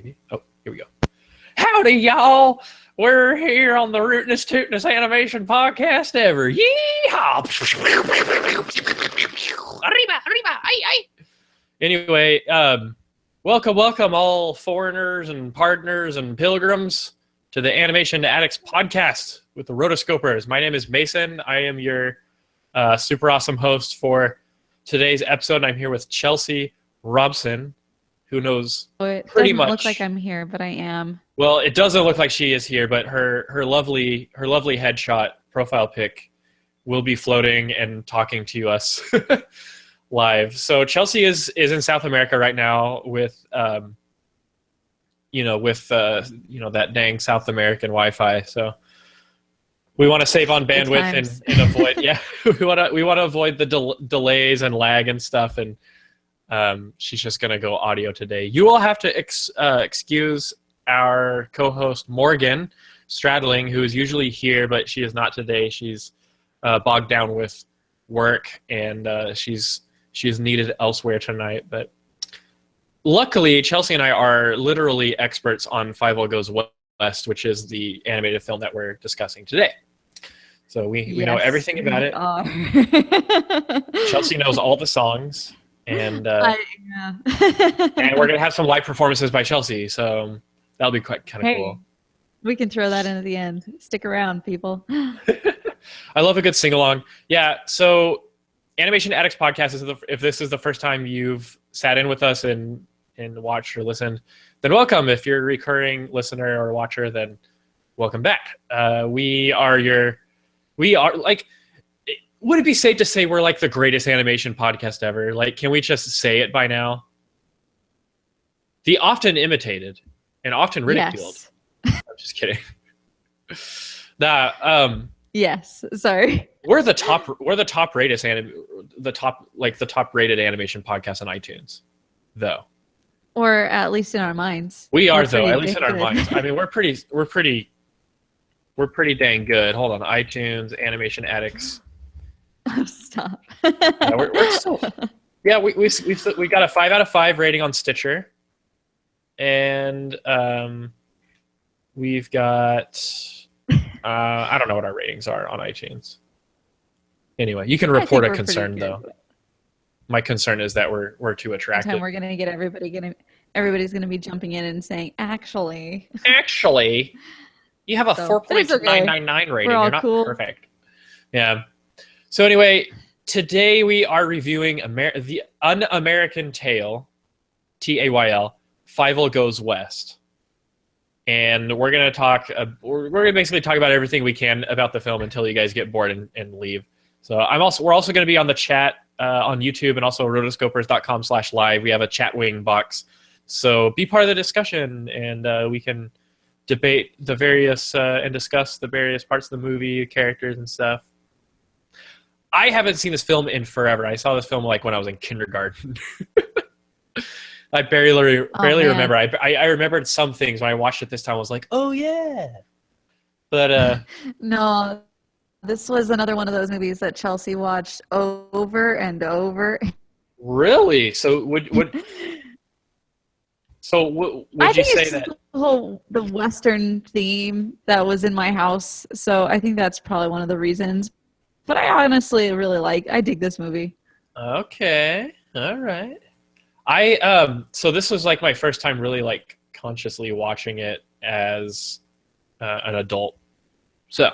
maybe. Oh, here we go. Howdy, y'all. We're here on the rootinest, tootinest animation podcast ever. Yeehaw! Arriba, arriba, ay, ay. Anyway, welcome all foreigners and partners and pilgrims to the Animation Addicts podcast with the Rotoscopers. My name is Mason. I am your super awesome host for today's episode. I'm here with Chelsea Robson, who knows pretty much. It doesn't look like I'm here, but I am. Well, it doesn't look like she is here, but her lovely headshot profile pic will be floating and talking to us live. So Chelsea is in South America right now with that dang South American Wi-Fi. So we want to save on bandwidth and avoid we want to avoid the delays and lag and stuff. And she's just gonna go audio today. You all have to excuse our co-host Morgan Stradling, who is usually here, but she is not today. She's bogged down with work, and she's needed elsewhere tonight. But luckily, Chelsea and I are literally experts on Fievel Goes West, which is the animated film that we're discussing today. So we know everything about it. Chelsea knows all the songs, and and we're gonna have some live performances by Chelsea. So that'll be kind of cool. We can throw that in at the end. Stick around, people. I love a good sing-along. Yeah, so Animation Addicts podcast, if this is the first time you've sat in with us and watched or listened, then welcome. If you're a recurring listener or watcher, then welcome back. We are like, would it be safe to say we're like the greatest animation podcast ever? Like, can we just say it by now? The often imitated and often ridiculed. Yes. I'm just kidding. Yes, sorry. We're the top rated animation podcast on iTunes, though. Or at least in our minds. We are, though, at least in our minds. I mean, we're pretty dang good. Hold on, iTunes, Animation Addicts. Oh, stop. Yeah, we're still. Yeah, we got a 5 out of 5 rating on Stitcher, and we've got. I don't know what our ratings are on iTunes. Anyway, you can report a concern though. My concern is that we're too attractive. Time we're gonna get everybody's gonna be jumping in and saying, actually, you have a 4.999 rating. You're not cool. Perfect. Yeah. So anyway, today we are reviewing the Un-American Tale, Tayl, Fievel Goes West. And we're gonna basically talk about everything we can about the film until you guys get bored and leave. So we're also gonna be on the chat on YouTube and also rotoscopers.com/live. We have a chat wing box, so be part of the discussion, and we can debate the various and discuss the various parts of the movie, characters and stuff. I haven't seen this film in forever. I saw this film like when I was in kindergarten. I barely remember. I remembered some things when I watched it this time. I was like, oh yeah. But no, this was another one of those movies that Chelsea watched over and over. Really? So would you say that the Western theme that was in my house? So I think that's probably one of the reasons. But I honestly really I dig this movie. Okay. All right. So this was like my first time really like consciously watching it as an adult. So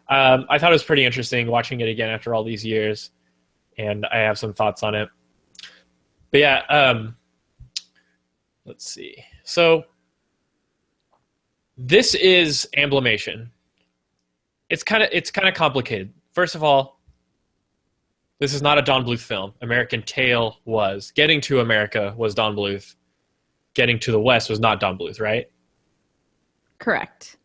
I thought it was pretty interesting watching it again after all these years, and I have some thoughts on it. But yeah, let's see. So this is Amblimation. It's kind of complicated. First of all, this is not a Don Bluth film. American Tale was. Getting to America was Don Bluth. Getting to the West was not Don Bluth, right? Correct.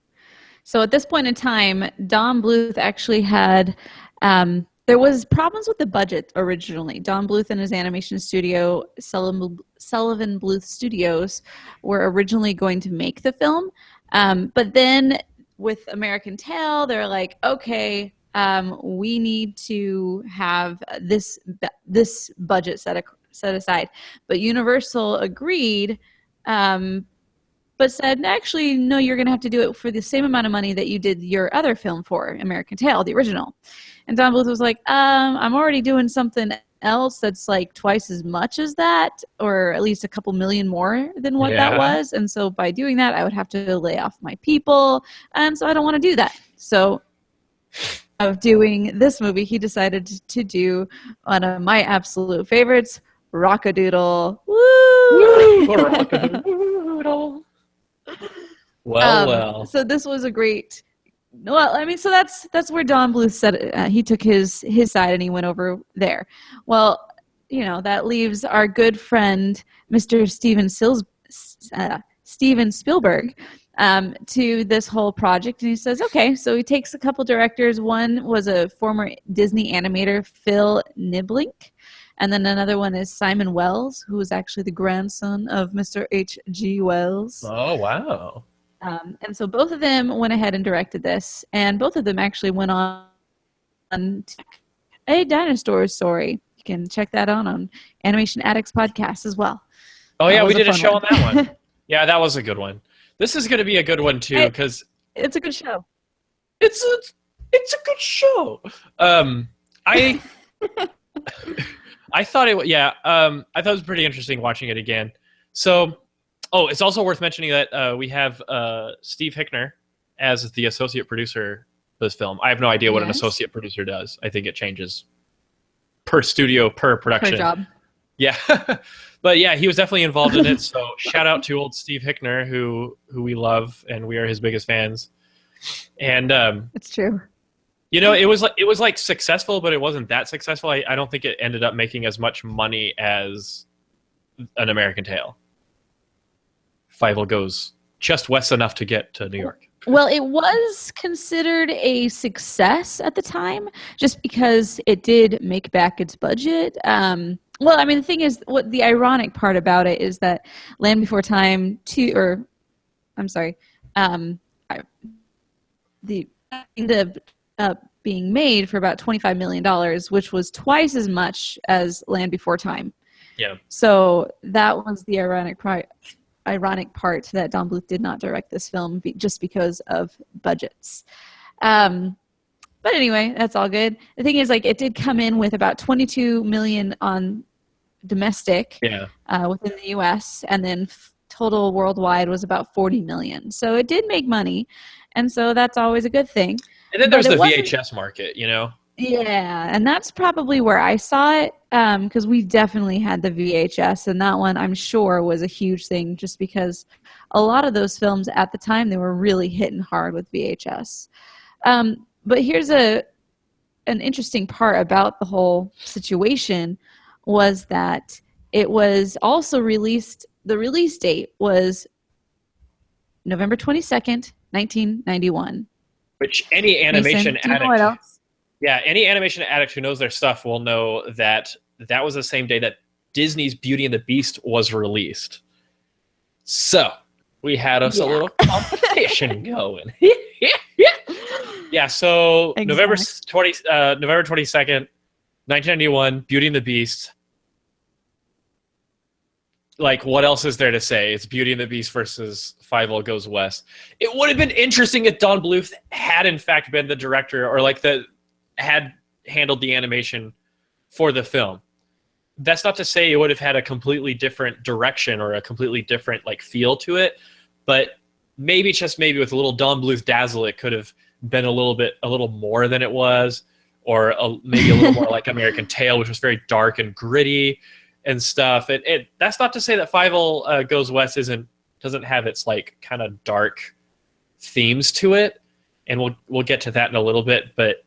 So at this point in time, Don Bluth actually had, there was problems with the budget originally. Don Bluth and his animation studio, Sullivan Bluth Studios, were originally going to make the film. But then with American Tale, they're like, okay, we need to have this budget set aside. But Universal agreed but said, actually, no, you're going to have to do it for the same amount of money that you did your other film for, American Tail, the original. And Don Bluth was like, I'm already doing something else that's like twice as much as that, or at least a couple million more than what that was. And so by doing that, I would have to lay off my people. And so I don't want to do that. So of doing this movie, he decided to do one of my absolute favorites, Rockadoodle. Woo! Rockadoodle. Well. So this was a great... Well, I mean, so that's where Don Bluth said he took his side and he went over there. Well, that leaves our good friend, Mr. Steven Spielberg, to this whole project. And he says, okay, so he takes a couple directors. One was a former Disney animator, Phil Niblink. And then another one is Simon Wells, who was actually the grandson of Mr. H.G. Wells. Oh, wow. And so both of them went ahead and directed this. And both of them actually went on a dinosaur story. You can check that out on Animation Addicts podcast as well. Oh, yeah, we did a show on that one. Yeah, that was a good one. This is going to be a good one, too, because... It's a good show. It's a good show. I thought it was pretty interesting watching it again. So, it's also worth mentioning that we have Steve Hickner as the associate producer of this film. I have no idea what an associate producer does. I think it changes per studio, per production. Per job. Yeah. But yeah, he was definitely involved in it. So shout out to old Steve Hickner, who we love, and we are his biggest fans. And it's true. It was like successful, but it wasn't that successful. I don't think it ended up making as much money as An American Tail. Fievel goes just west enough to get to New York. Well, it was considered a success at the time, just because it did make back its budget. Well, I mean, the thing is, what the ironic part about it is that Land Before Time ended up being made for about $25 million, which was twice as much as Land Before Time. Yeah. So that was the ironic part that Don Bluth did not direct this film just because of budgets. But anyway, that's all good. The thing is, it did come in with about $22 million on domestic within the U.S., and then total worldwide was about $40 million. So it did make money, and so that's always a good thing. And then there's the VHS market, Yeah, and that's probably where I saw it, because we definitely had the VHS, and that one I'm sure was a huge thing, just because a lot of those films at the time, they were really hitting hard with VHS. But here's an interesting part about the whole situation was that it was also released, the release date was November 22nd, 1991. Which any animation Mason, addict... Yeah, any animation addict who knows their stuff will know that that was the same day that Disney's Beauty and the Beast was released. So we had us a little competition going. Yeah, so exactly. November 22nd, 1991, Beauty and the Beast. What else is there to say? It's Beauty and the Beast versus Fievel Goes West. It would have been interesting if Don Bluth had in fact been the director, or had handled the animation for the film. That's not to say it would have had a completely different direction or a completely different feel to it, but maybe with a little Don Bluth dazzle, it could have been a little more than it was, or maybe a little more like American Tail, which was very dark and gritty and stuff. And that's not to say that Fievel Goes West doesn't have its kind of dark themes to it, and we'll get to that in a little bit, but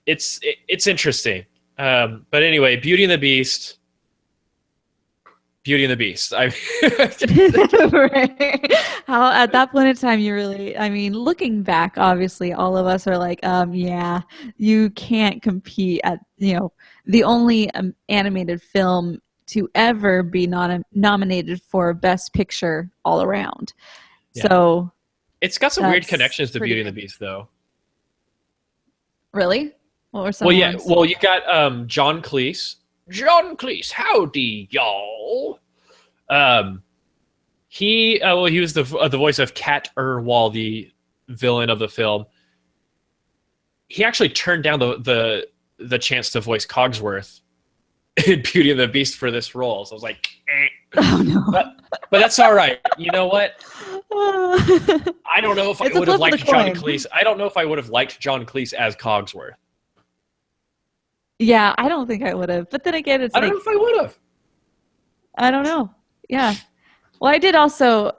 it's interesting. But anyway, Beauty and the Beast. Right. How at that point in time you really, looking back, obviously all of us are like, yeah, you can't compete at, the only animated film to ever be nominated for Best Picture all around. Yeah. So it's got some weird connections to Beauty and the Beast, though. Really? What were some ones? Well, you got John Cleese. John Cleese, howdy, y'all. He was the voice of Cat Urwal, the villain of the film. He actually turned down the chance to voice Cogsworth in Beauty and the Beast for this role. So I was like, oh no. But that's all right. You know what? I don't know if I would have liked John Cleese. I don't know if I would have liked John Cleese as Cogsworth. Yeah, I don't think I would have. But then again, I don't know if I would have. I don't know. Yeah. Well, I did also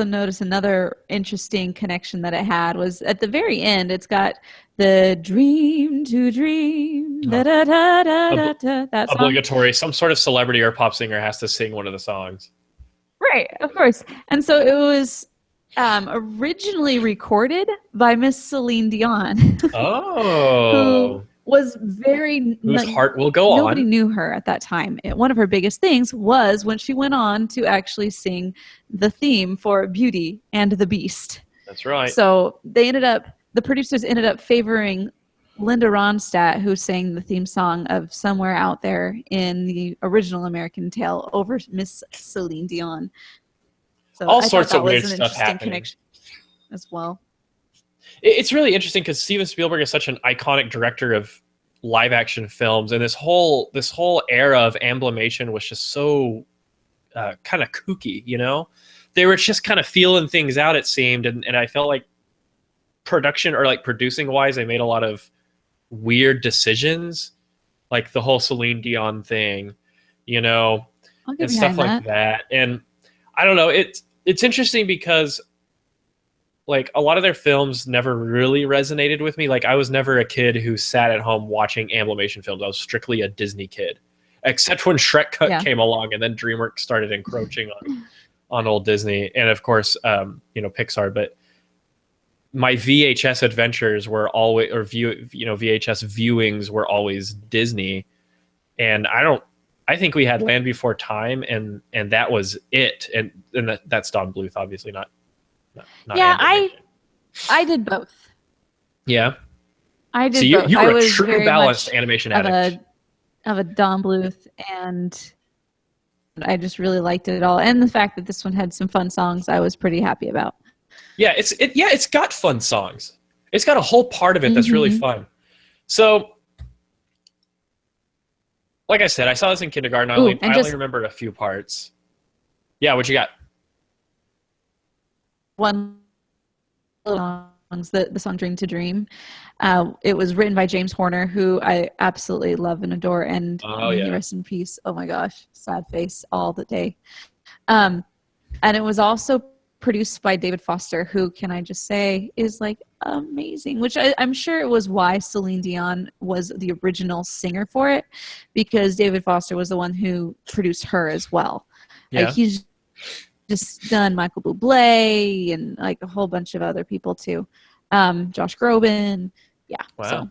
notice another interesting connection that it had was at the very end. It's got the dream to dream, da da da da da da. That song. Obligatory. Some sort of celebrity or pop singer has to sing one of the songs. Right, of course. And so it was originally recorded by Miss Celine Dion. Oh. Who was very... Whose heart will go on. Nobody knew her at that time. One of her biggest things was when she went on to actually sing the theme for Beauty and the Beast. That's right. So the producers ended up favoring Linda Ronstadt, who sang the theme song of Somewhere Out There in the original American Tale, over Miss Celine Dion. So all sorts of weird stuff happening connection as well. It's really interesting because Steven Spielberg is such an iconic director of live action films, and this whole era of amblimation was just so kind of kooky. You know, they were just kind of feeling things out, it seemed, and I felt like production or like producing wise, they made a lot of weird decisions, like the whole Celine Dion thing, you know, and stuff like that. And I don't know, it's interesting because like a lot of their films never really resonated with me. Like I was never a kid who sat at home watching amblimation films. I was strictly a Disney kid, except when Shrek came along, and then DreamWorks started encroaching on old Disney, and of course, Pixar. But my VHS adventures were always, or VHS viewings were always Disney. And I think we had Land Before Time, and that was it. And that's Don Bluth, obviously not yeah, I did both. Yeah. I did so both. You were a true balanced animation addict. Of a Don Bluth, and I just really liked it all. And the fact that this one had some fun songs, I was pretty happy about. Yeah, it's got fun songs. It's got a whole part of it that's really fun. So, like I said, I saw this in kindergarten. I only remembered a few parts. Yeah, what you got? One songs, the song "Dream to Dream." It was written by James Horner, who I absolutely love and adore, and rest in peace. Oh my gosh, sad face all the day. And it was also produced by David Foster, who, can I just say, is like amazing, which I'm sure it was why Celine Dion was the original singer for it, because David Foster was the one who produced her as well. Yeah. Like he's just done Michael Bublé and like a whole bunch of other people too. Josh Groban. Yeah. Wow. So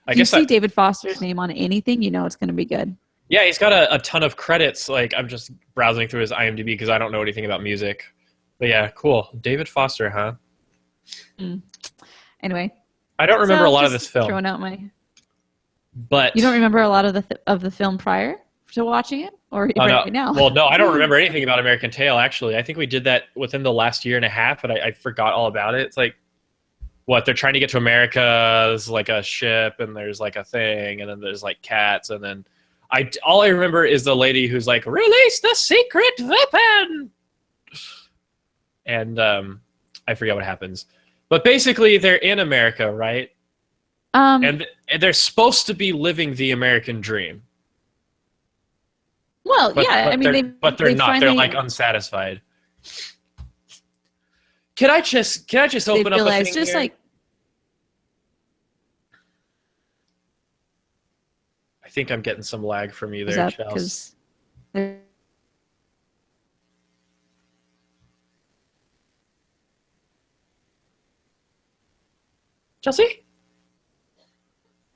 if you see David Foster's name on anything, you know it's going to be good. Yeah, he's got a ton of credits. Like I'm just browsing through his IMDb because I don't know anything about music. But yeah, cool. David Foster, huh? Anyway, I don't remember a lot of this film. Throwing out But you don't remember a lot of the film prior to watching it, or right now? Well, no, I don't remember anything about American Tail. Actually, I think we did that within the last year and a half, but I forgot all about it. It's like, what, they're trying to get to America. There's like a ship, and there's like a thing, and then there's like cats, and then all I remember is the lady who's like, "Release the secret weapon." And I forget what happens, but basically they're in America, right? And they're supposed to be living the American dream. Well, they're not. Finally, they're like unsatisfied. Can I just open up a thing just here? Like, I think I'm getting some lag from you there, Chelsea. Chelsea?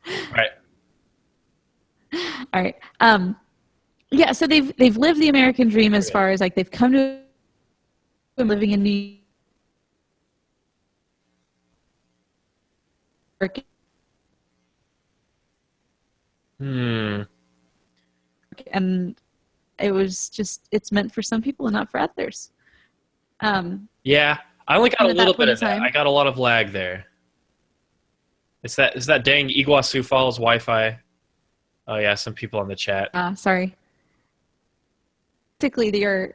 All right. Yeah, so they've lived the American dream as far as like they've come to living in New York. And it was just, it's meant for some people and not for others. Yeah, I only got a little bit of that. I got a lot of lag there. Is that dang Iguazu Falls Wi-Fi? Oh yeah, some people on the chat. Sorry. Particularly,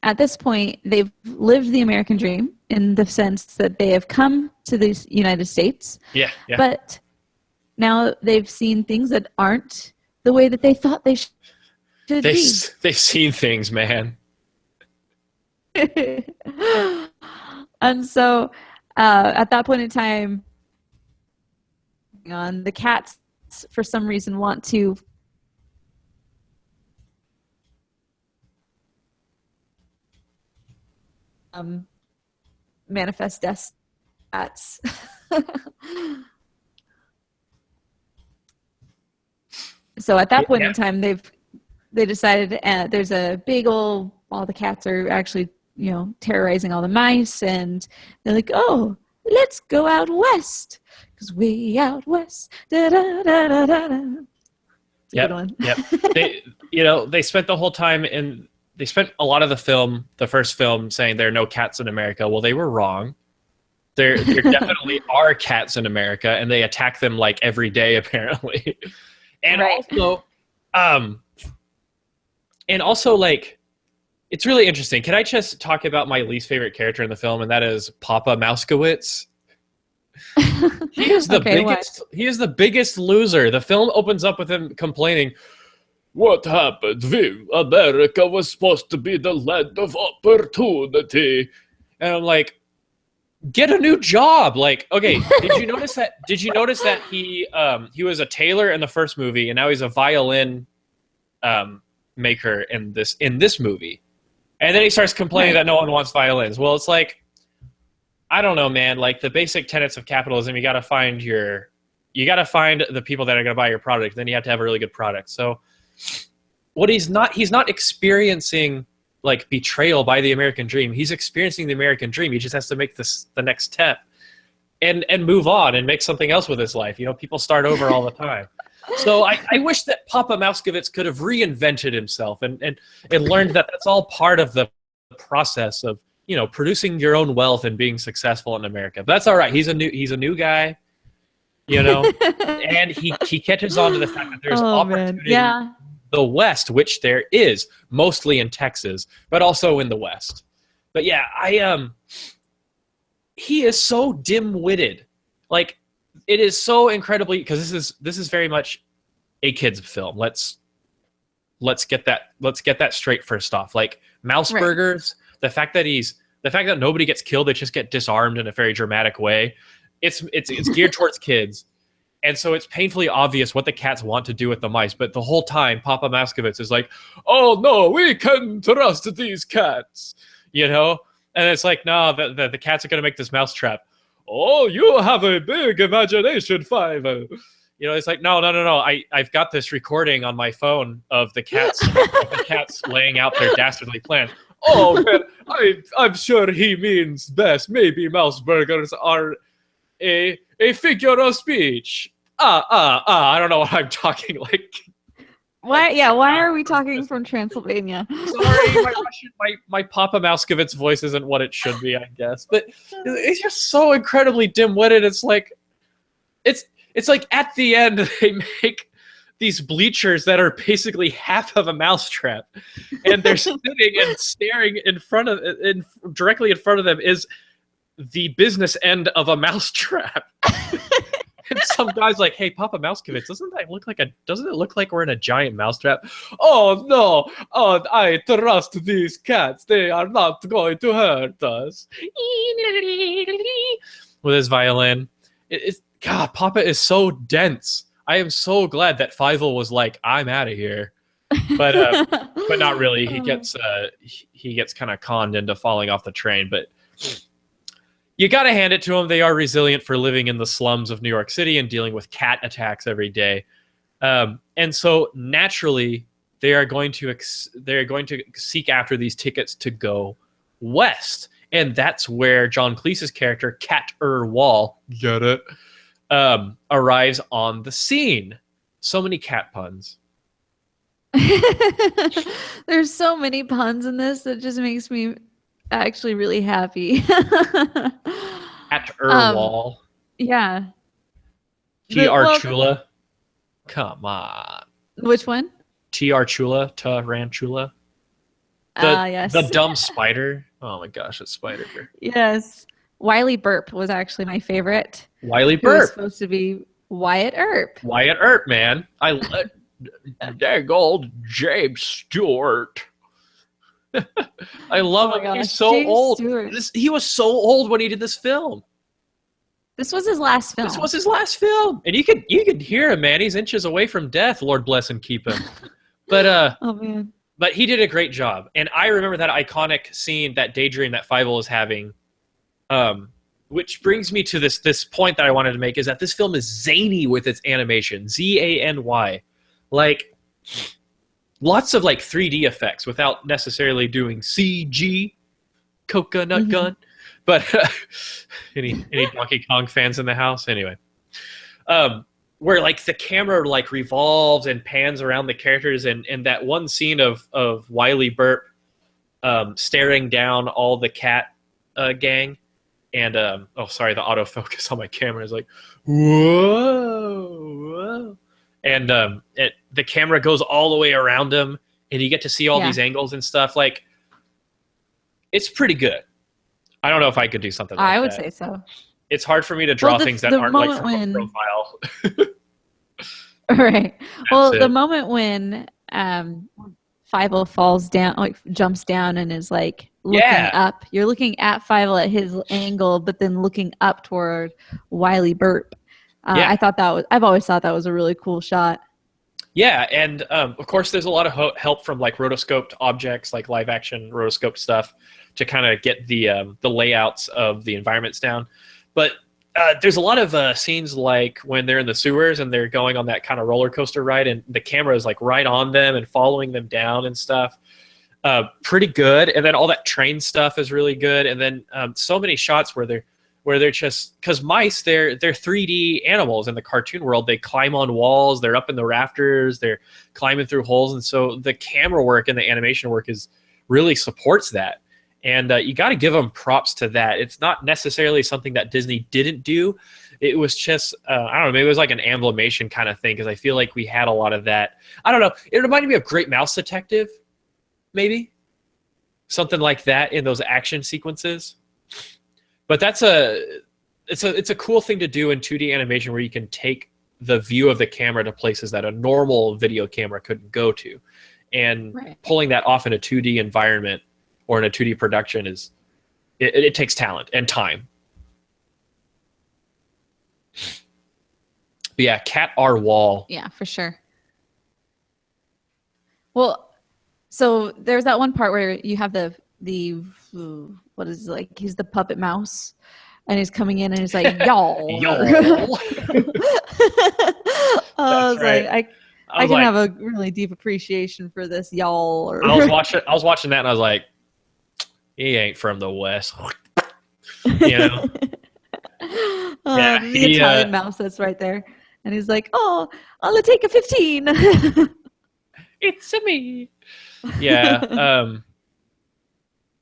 at this point, they've lived the American dream in the sense that they have come to the United States. Yeah. But now they've seen things that aren't the way that they thought they should be. They've seen things, man. And so, at that point in time, the cats, for some reason, want to manifest cats. So at that point in time, they decided there's a big all the cats are actually terrorizing all the mice, and they're like, oh, let's go out west because way out west. Da, da, da, da, da, da. Yep. They spent the whole time they spent a lot of the first film, saying there are no cats in America. Well, they were wrong. There definitely are cats in America, and they attack them like every day, apparently. And also, like, it's really interesting. Can I just talk about my least favorite character in the film, and that is Papa Mousekewitz? He is the biggest. He is the biggest loser. The film opens up with him complaining, "What happened? America was supposed to be the land of opportunity," and I'm like, "Get a new job!" Like, okay, did you notice that he was a tailor in the first movie, and now he's a violin maker in this movie, and then he starts complaining that no one wants violins. Well, it's like, I don't know, man. Like, the basic tenets of capitalism, you got to find the people that are going to buy your product. Then you have to have a really good product. So, he's not experiencing like betrayal by the American dream. He's experiencing the American dream. He just has to make the next step and move on and make something else with his life. People start over all the time. So I wish that Papa Mousekewitz could have reinvented himself and learned that that's all part of the process of producing your own wealth and being successful in America. But that's all right. He's a new guy, and he catches on to the fact that there's opportunity in the West, which there is, mostly in Texas, but also in the West. But yeah, he is so dim-witted. Like, it is so incredibly, because this is very much a kid's film. Let's get that straight first off. Like, mouse burgers, the fact that nobody gets killed, they just get disarmed in a very dramatic way. It's geared towards kids. And so it's painfully obvious what the cats want to do with the mice. But the whole time, Papa Mousekewitz is like, "Oh no, we can trust these cats," And it's like, no, the cats are going to make this mousetrap. "Oh, you have a big imagination, Five." It's like, no. I've got this recording on my phone of the cats laying out their dastardly plan. "Oh, man, I'm sure he means best. Maybe mouse burgers are a figure of speech." I don't know what I'm talking like. Why? Yeah, why are we talking from Transylvania? Sorry, my Papa Mousekewitz voice isn't what it should be, I guess. But it's just so incredibly dim-witted. It's like, it's like at the end they make these bleachers that are basically half of a mousetrap, and they're sitting and staring directly in front of them is the business end of a mousetrap. And some guy's like, "Hey, Papa Mousekewitz, doesn't it look like we're in a giant mousetrap?" "Oh no, I trust these cats. They are not going to hurt us." With his violin, God, Papa is so dense. I am so glad that Fievel was like, "I'm out of here," but not really. He gets kind of conned into falling off the train, but. You got to hand it to them. They are resilient for living in the slums of New York City and dealing with cat attacks every day. And so naturally, they are going to seek after these tickets to go west. And that's where John Cleese's character, Cat Wall, get it, arrives on the scene. So many cat puns. There's so many puns in this that just makes me actually really happy. At Wall. Yeah. T.R. Chula. Come on. Which one? T.R. Chula. Tarantula. Yes. The dumb spider. Oh my gosh, that spider. Yes. Wiley Burp was actually my favorite. Wiley Burp. Who was supposed to be Wyatt Earp. Wyatt Earp, man. Dang old James Stewart. I love him. He's so James old. He was so old when he did this film. This was his last film. This was his last film, and you could hear him, man. He's inches away from death. Lord bless and keep him. But oh man. But he did a great job, and I remember that iconic scene, that daydream that Fievel is having. Which brings me to this point that I wanted to make, is that this film is zany with its animation. Z-A-N-Y. Like, lots of like 3D effects without necessarily doing CG. Coconut gun. But any Donkey Kong fans in the house? Anyway. Where like the camera like revolves and pans around the characters, and that one scene of Wiley Burp staring down all the cat gang. And the autofocus on my camera is like, whoa. And the camera goes all the way around him, and you get to see all these angles and stuff. Like, it's pretty good. I don't know if I could do something like that. I would say so. It's hard for me to draw things that aren't like from a profile. Right. Well, the moment when Fievel falls down, like jumps down and is like looking up. You're looking at Fievel at his angle, but then looking up toward Wiley Burp. I've always thought that was a really cool shot. Yeah, and of course there's a lot of help from like rotoscoped objects, like live action rotoscoped stuff, to kind of get the layouts of the environments down. But there's a lot of scenes like when they're in the sewers and they're going on that kind of roller coaster ride, and the camera is like right on them and following them down and stuff. Pretty good. And then all that train stuff is really good. And then so many shots where they're just, because mice, they're 3D animals in the cartoon world. They climb on walls, they're up in the rafters, they're climbing through holes, and so the camera work and the animation work really supports that. And you got to give them props to that. It's not necessarily something that Disney didn't do. It was just, I don't know, maybe it was like an amblimation kind of thing, because I feel like we had a lot of that. I don't know. It reminded me of Great Mouse Detective, maybe. Something like that in those action sequences. But it's a cool thing to do in 2D animation, where you can take the view of the camera to places that a normal video camera couldn't go to. And pulling that off in a 2D environment or in a 2D production it takes talent and time. But yeah, Cat R. Wall. Yeah, for sure. Well, so there's that one part where you have the what is it, like, he's the puppet mouse, and he's coming in and he's like, y'all. Y'all. I was right. Like, I can have a really deep appreciation for this, y'all. I was watching that and I was like, he ain't from the West. You know? The Italian mouse that's right there. And he's like, oh, I'll take a 15. It's me. Yeah.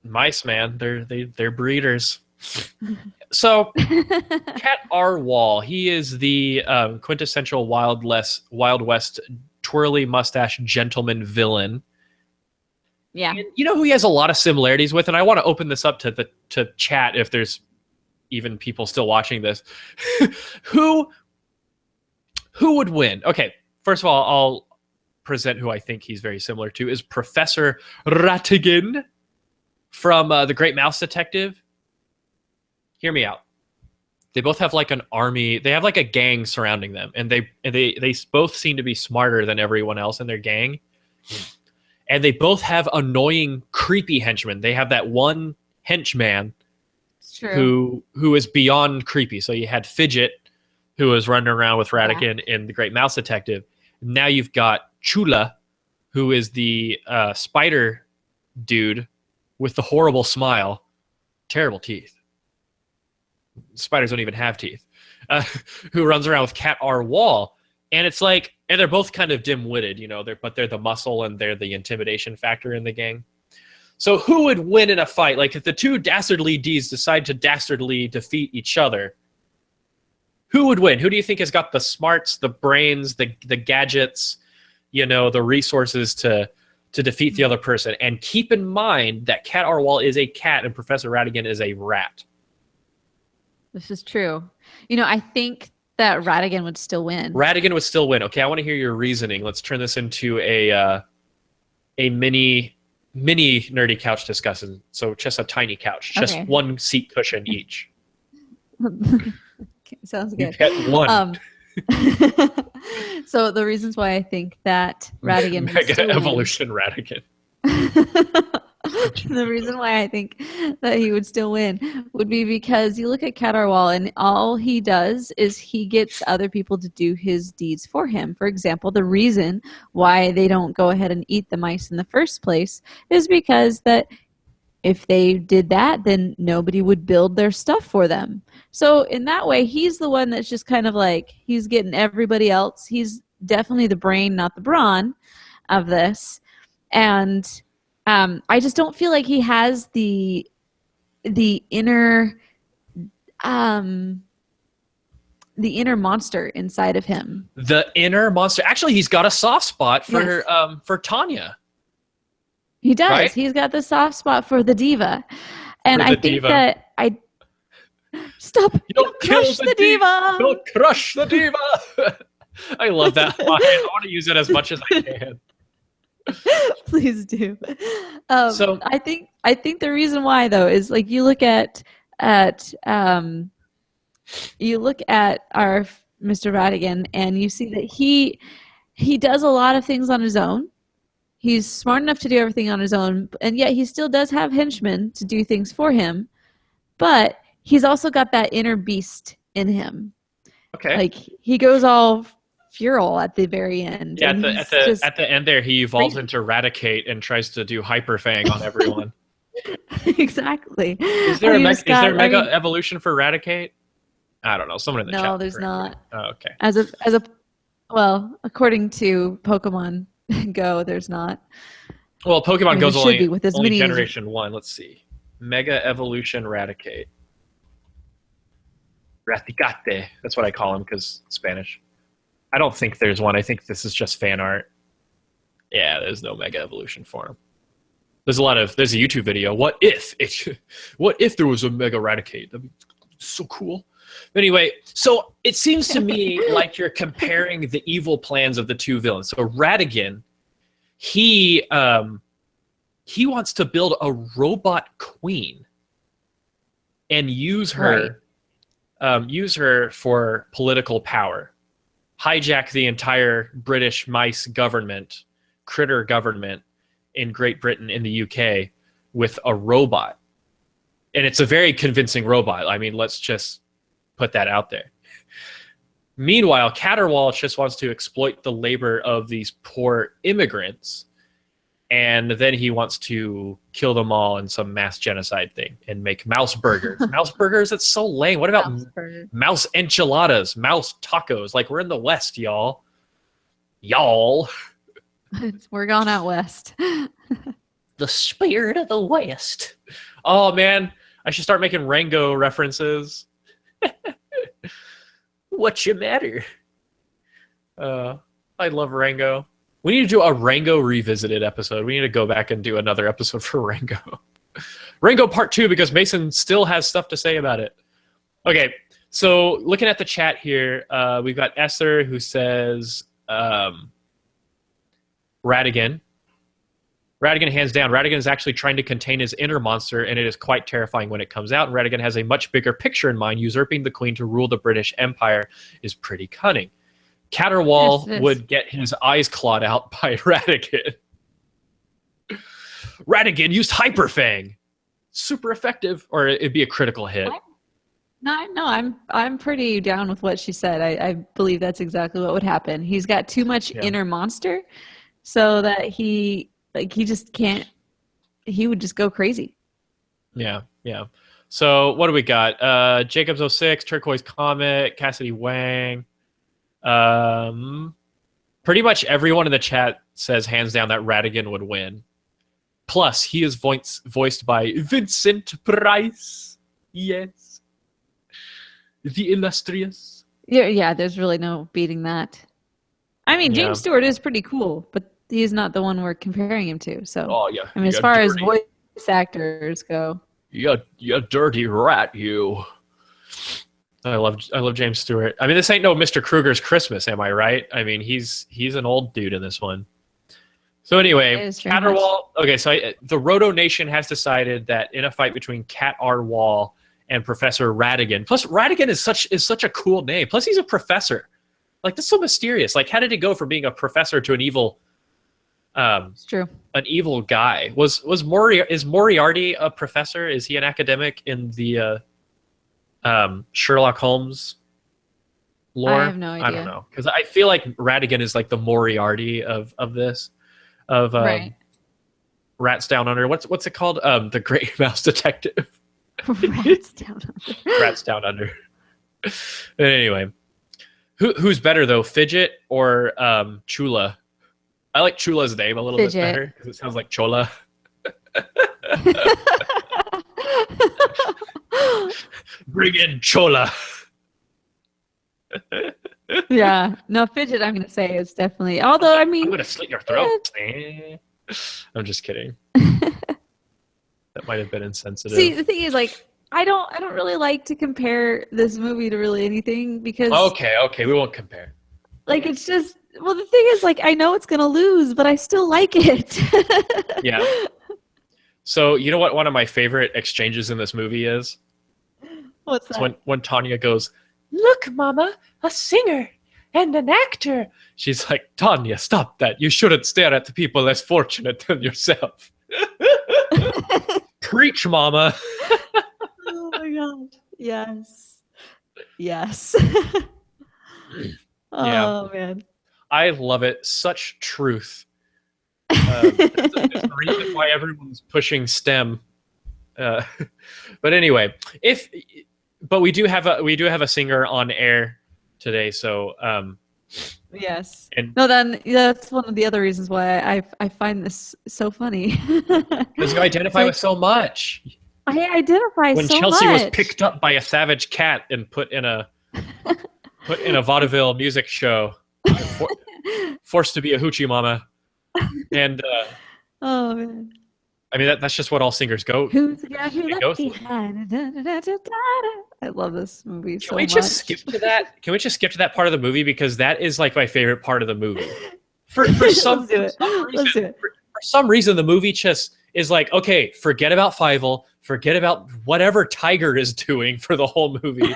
Mice, man. They're breeders. So Cat R. Wall, he is the quintessential Wild West twirly mustache gentleman villain. Yeah. And you know who he has a lot of similarities with, and I want to open this up to chat if there's even people still watching this. Who would win? Okay, first of all, I'll present who I think he's very similar to is Professor Ratigan from The Great Mouse Detective. Hear me out. They both have like an army. They have like a gang surrounding them, and they both seem to be smarter than everyone else in their gang. And they both have annoying, creepy henchmen. They have that one henchman who is beyond creepy. So you had Fidget, who was running around with Ratigan in The Great Mouse Detective. Now you've got Chula, who is the spider dude with the horrible smile, terrible teeth. Spiders don't even have teeth. Who runs around with Cat R. Wall. And it's like, And they're both kind of dim-witted, but they're the muscle and they're the intimidation factor in the gang. So who would win in a fight? Like if the two dastardly Ds decide to dastardly defeat each other, who would win? Who do you think has got the smarts, the brains, the gadgets, the resources to defeat the other person? And keep in mind that Cat Arwal is a cat and Professor Ratigan is a rat. This is true. I think that Ratigan would still win. Ratigan would still win. Okay, I want to hear your reasoning. Let's turn this into a mini nerdy couch discussion. So just a tiny couch, just one seat cushion each. Sounds good. You get one. So the reasons why I think that Ratigan Mega Evolution Ratigan. The reason why I think that he would still win would be because you look at Cat Arwal and all he does is he gets other people to do his deeds for him. For example, the reason why they don't go ahead and eat the mice in the first place is because that if they did that, then nobody would build their stuff for them. So in that way, he's the one that's just kind of like, he's getting everybody else. He's definitely the brain, not the brawn of this. And I just don't feel like he has the inner monster inside of him. The inner monster. Actually, he's got a soft spot for Tanya. He does. Right? He's got the soft spot for the diva. And I think that stop. You don't crush the diva. Don't crush the diva. I love that line. I want to use it as much as I can. Please do. So I think the reason why though is like you look at our Mr. Ratigan and you see that he does a lot of things on his own. He's smart enough to do everything on his own, and yet he still does have henchmen to do things for him. But he's also got that inner beast in him. Okay. Like he goes all feral at the very end. Yeah, at the end there, he evolves into Raticate and tries to do Hyperfang on everyone. Exactly. Is there mega evolution for Raticate? I don't know. Someone in the chat. No, there's not. Oh, okay. Well, according to Pokemon Go, there's not. Well, Pokemon Go's only many generation 1. Let's see. Mega evolution Raticate. Raticate. That's what I call him because Spanish. I don't think there's one. I think this is just fan art. Yeah, there's no mega evolution for him. There's a YouTube video. What if there was a mega Raticate? That'd be so cool. But anyway, so it seems to me like you're comparing the evil plans of the two villains. So Ratigan, he wants to build a robot queen and use her for political power. Hijack the entire British mice government, critter government in Great Britain, in the UK, with a robot. And it's a very convincing robot. I mean, let's just put that out there. Meanwhile, Cat Arwal just wants to exploit the labor of these poor immigrants, and then he wants to kill them all in some mass genocide thing and make mouse burgers. Mouse burgers? That's so lame. What about mouse enchiladas, mouse tacos? Like, we're in the West, y'all. We're going out west. The spirit of the West. Oh, man. I should start making Rango references. What's your matter? I love Rango. We need to do a Rango Revisited episode. We need to go back and do another episode for Rango. Rango Part 2, because Mason still has stuff to say about it. Okay, so looking at the chat here, we've got Esther who says Ratigan. Ratigan, hands down. Ratigan is actually trying to contain his inner monster, and it is quite terrifying when it comes out. Ratigan has a much bigger picture in mind. Usurping the queen to rule the British Empire is pretty cunning. Cat Arwal would get his eyes clawed out by Ratigan. Ratigan used Hyperfang. Super effective, or it'd be a critical hit. I'm pretty down with what she said. I believe that's exactly what would happen. He's got too much inner monster, so that he just can't. He would just go crazy. Yeah. So what do we got? Jacobs06, Turquoise Comet, Cassidy Wang. pretty much everyone in the chat says hands down that Ratigan would win. Plus, he is voiced by Vincent Price. Yes. The illustrious. Yeah, there's really no beating that. I mean, James Stewart is pretty cool, but he's not the one we're comparing him to. So, I mean, as far as voice actors go, you dirty rat, you. I love James Stewart. I mean, this ain't no Mr. Krueger's Christmas, am I right? I mean, he's an old dude in this one. So anyway, Caterwall. Okay, so the Roto Nation has decided that in a fight between Cat R. Wall and Professor Ratigan. Plus, Ratigan is such a cool name. Plus, he's a professor. Like, that's so mysterious. Like, how did it go from being a professor to an evil? It's true. An evil guy. Is Moriarty a professor? Is he an academic in the Sherlock Holmes lore? I have no idea. I don't know, because I feel like Ratigan is like the Moriarty of this. Right. Rats Down Under. What's it called? The Great Mouse Detective. Rats Down Under. Rats Down Under. But anyway, who's better though, Fidget or Chula? I like Chula's name a little bit better because it sounds like Chola. Bring in Chola. Yeah, no, Fidget, I'm gonna say is definitely. Although, I mean, I'm gonna slit your throat. I'm just kidding. That might have been insensitive. See, the thing is, like, I don't really like to compare this movie to really anything because. Okay, we won't compare. Like, it's just, well, the thing is, like, I know it's gonna lose, but I still like it. Yeah. So you know what one of my favorite exchanges in this movie is? What's that? It's when Tanya goes, "Look, Mama, a singer and an actor." She's like, "Tanya, stop that. You shouldn't stare at the people less fortunate than yourself." Preach, Mama. Oh my God. Yes. Oh, man. I love it. Such truth. There's a reason why everyone's pushing STEM. But anyway, but we do have a singer on air today, so yes. And no, then that's one of the other reasons why I find this so funny. Because you identify with so much. I identify when so Chelsea much. was picked up by a savage cat and put in a vaudeville music show, forced to be a hoochie mama, and oh man. I mean that's just what all singers go. Who's the guy who left behind? I love this movie so much. Can we just skip to that? Can we just skip to that part of the movie because that is like my favorite part of the movie. For some reason, the movie just is like, okay, forget about Fievel, forget about whatever Tiger is doing for the whole movie,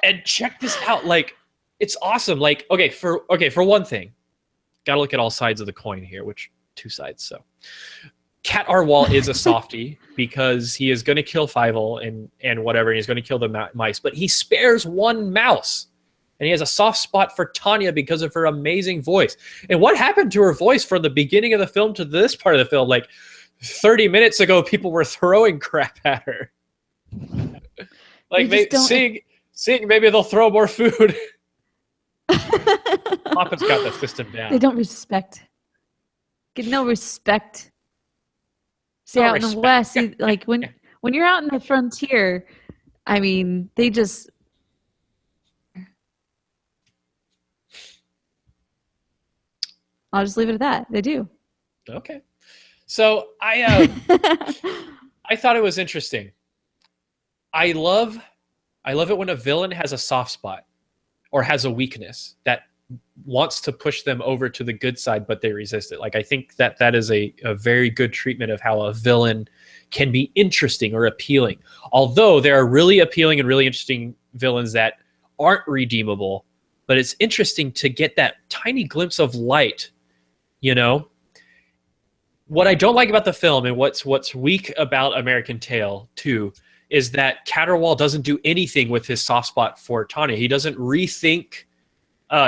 and check this out. Like, it's awesome. Like, okay, for one thing, gotta look at all sides of the coin here, which two sides. So, Cat Arwal is a softie because he is going to kill Fievel and whatever, and he's going to kill the mice, but he spares one mouse. And he has a soft spot for Tanya because of her amazing voice. And what happened to her voice from the beginning of the film to this part of the film? Like 30 minutes ago, people were throwing crap at her. Like, sing, maybe they'll throw more food. Papa's got the system down. They don't respect. Get no respect. See, out in the West, like when you're out in the frontier, I mean, they just. I'll just leave it at that. They do. Okay. So I thought it was interesting. I love it when a villain has a soft spot or has a weakness that wants to push them over to the good side, but they resist it. Like, I think that is a very good treatment of how a villain can be interesting or appealing. Although there are really appealing and really interesting villains that aren't redeemable, but it's interesting to get that tiny glimpse of light. You know, what I don't like about the film and what's weak about American Tail too is that Caterwall doesn't do anything with his soft spot for Tanya. He doesn't rethink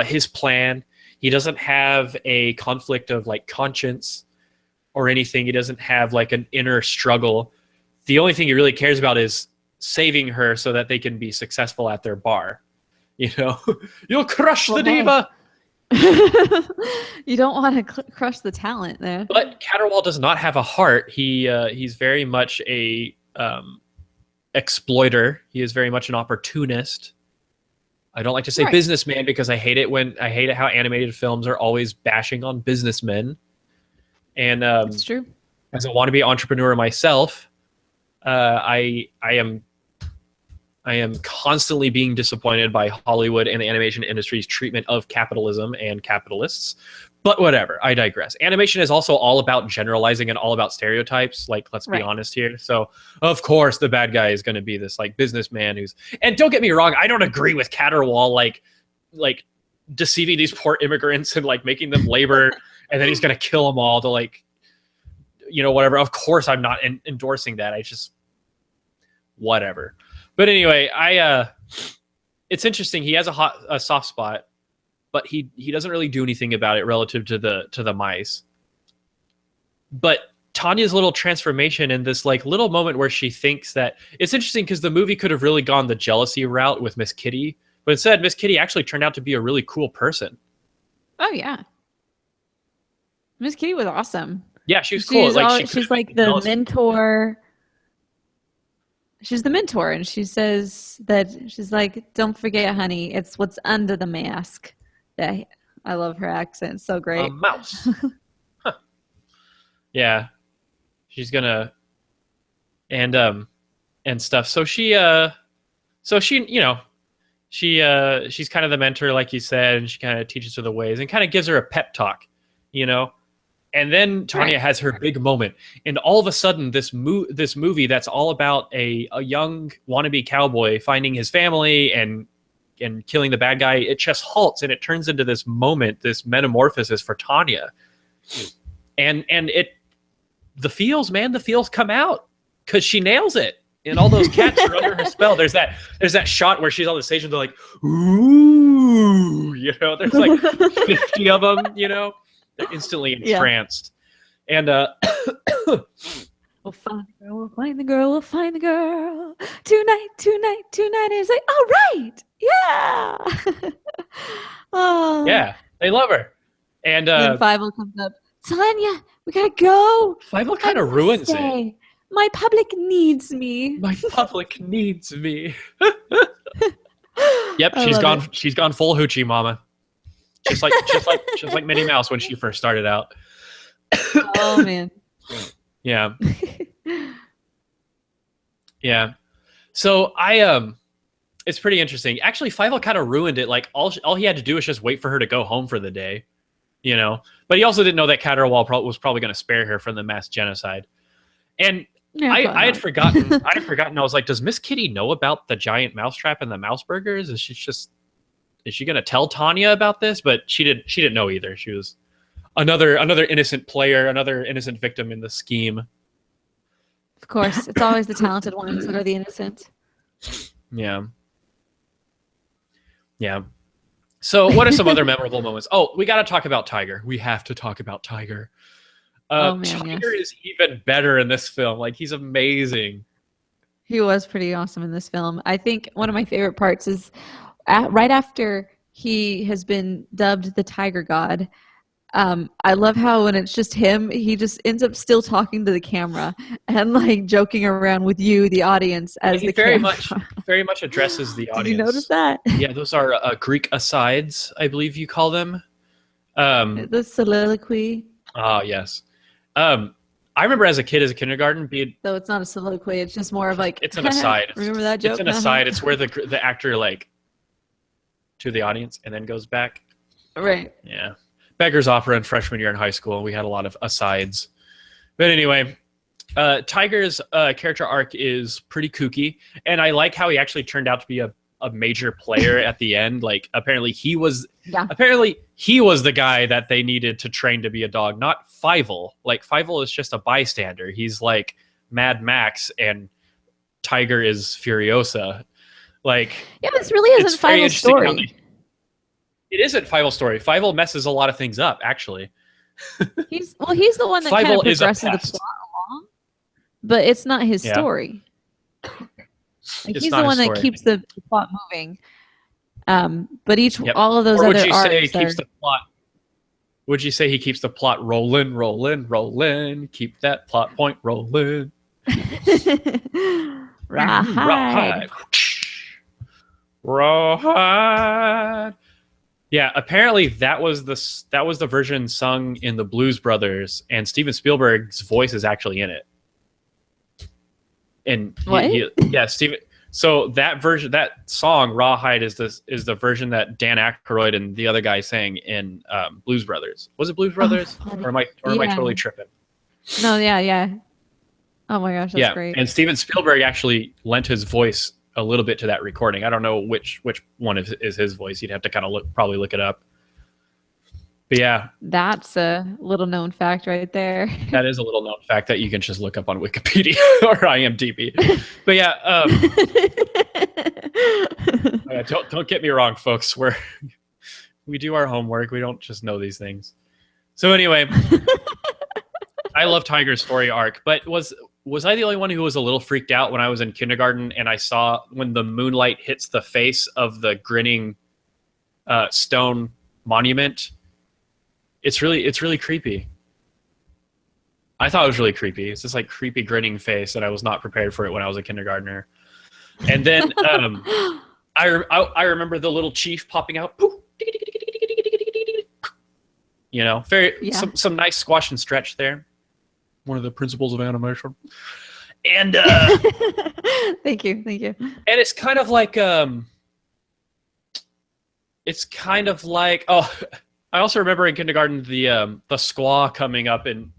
his plan. He doesn't have a conflict of like conscience or anything. He doesn't have like an inner struggle. The only thing he really cares about is saving her so that they can be successful at their bar. You know, you'll crush the diva. You don't want to crush the talent there. But Caterwall does not have a heart. He's very much a exploiter. He is very much an opportunist. I don't like to say businessman because I hate it how animated films are always bashing on businessmen. And it's true. As a wannabe entrepreneur myself, I am constantly being disappointed by Hollywood and the animation industry's treatment of capitalism and capitalists. But whatever, I digress. Animation is also all about generalizing and all about stereotypes. Like, let's be honest here. So, of course, the bad guy is going to be this like businessman who's. And don't get me wrong, I don't agree with Caterwall like deceiving these poor immigrants and like making them labor, and then he's going to kill them all to like, whatever. Of course, I'm not endorsing that. I just whatever. But anyway, it's interesting. He has a soft spot, but he doesn't really do anything about it relative to the mice. But Tanya's little transformation in this like little moment where she thinks that it's interesting because the movie could have really gone the jealousy route with Miss Kitty, but instead Miss Kitty actually turned out to be a really cool person. Oh yeah, Miss Kitty was awesome. Yeah, she was cool. She's like the mentor. She's the mentor, and she says that she's like, "Don't forget, honey, it's what's under the mask." Yeah, I love her accent. It's so great. A mouse. Huh. Yeah, she's gonna and stuff. So she's kind of the mentor, like you said, and she kind of teaches her the ways and kind of gives her a pep talk, And then Tanya has her big moment, and all of a sudden, this movie that's all about a young wannabe cowboy finding his family and killing the bad guy, it just halts and it turns into this moment, this metamorphosis for Tanya, and the feels come out because she nails it, and all those cats are under her spell. There's that shot where she's on the stage and they're like, ooh, there's like 50 of them, They're instantly entranced. And we'll find the girl, we'll find the girl, we'll find the girl. Tonight. And it's like, all right, yeah. Oh. Yeah, they love her. And then Fievel comes up. Tanya, we gotta go. Fievel kind of ruins it. My public needs me. My public needs me. Yep, she's gone full hoochie mama. Just like Minnie Mouse when she first started out. Oh man. Yeah. Yeah. So it's pretty interesting. Actually, Fievel kind of ruined it. Like all he had to do was just wait for her to go home for the day, But he also didn't know that Caterwall was probably going to spare her from the mass genocide. And I had forgotten. I was like, does Miss Kitty know about the giant mousetrap and the mouse burgers? Is she going to tell Tanya about this? But she didn't know either. She was another innocent player, another innocent victim in the scheme. Of course, it's always the talented ones that are the innocent. Yeah. Yeah. So what are some other memorable moments? Oh, we got to talk about Tiger. We have to talk about Tiger. Tiger is even better in this film. Like, he's amazing. He was pretty awesome in this film. I think one of my favorite parts is right after he has been dubbed the Tiger God. I love how when it's just him, he just ends up still talking to the camera and like joking around with you, the audience, as he very much addresses the audience. Did you notice that? Yeah, those are Greek asides, I believe you call them. The soliloquy. Oh yes. I remember as a kid, as a kindergarten, though it's not a soliloquy, it's just more of like it's an aside. Remember that joke? It's an aside. It's where the actor like to the audience and then goes back. Right. Yeah. Beggar's Opera in freshman year in high school, we had a lot of asides. But anyway, Tiger's character arc is pretty kooky, and I like how he actually turned out to be a major player at the end. Like apparently he was the guy that they needed to train to be a dog, not Fievel. Like Fievel is just a bystander. He's like Mad Max and Tiger is Furiosa. Like, yeah, this really isn't Fievel's story. It isn't Fievel's story. Fievel messes a lot of things up, actually. He's the one that kind of progresses the plot along, but it's not his story. Like, he's the one that keeps the plot moving. But all of those other arcs. Would you say he keeps the plot? Would you say he keeps the plot rolling? Keep that plot point rolling. Rawhide. Rawhide. Yeah, apparently that was the version sung in the Blues Brothers, and Steven Spielberg's voice is actually in it. And Steven. So that version, that song "Rawhide" is the version that Dan Aykroyd and the other guy sang in Blues Brothers. Was it Blues Brothers, or am I totally tripping? No, yeah. Oh my gosh, that's great. And Steven Spielberg actually lent his voice a little bit to that recording. I don't know which one is his voice. You'd have to kind of probably look it up. But yeah, that's a little known fact right there. That is a little known fact that you can just look up on Wikipedia or IMDb. But yeah, don't get me wrong, folks. We do our homework. We don't just know these things. So anyway, I love Tiger's story arc, but was I the only one who was a little freaked out when I was in kindergarten and I saw when the moonlight hits the face of the grinning stone monument? It's really creepy. I thought it was really creepy. It's this like creepy grinning face, and I was not prepared for it when I was a kindergartner. And then I remember the little chief popping out. You know, some nice squash and stretch there. One of the principles of animation. And thank you. And it's kind of like I also remember in kindergarten the squaw coming up and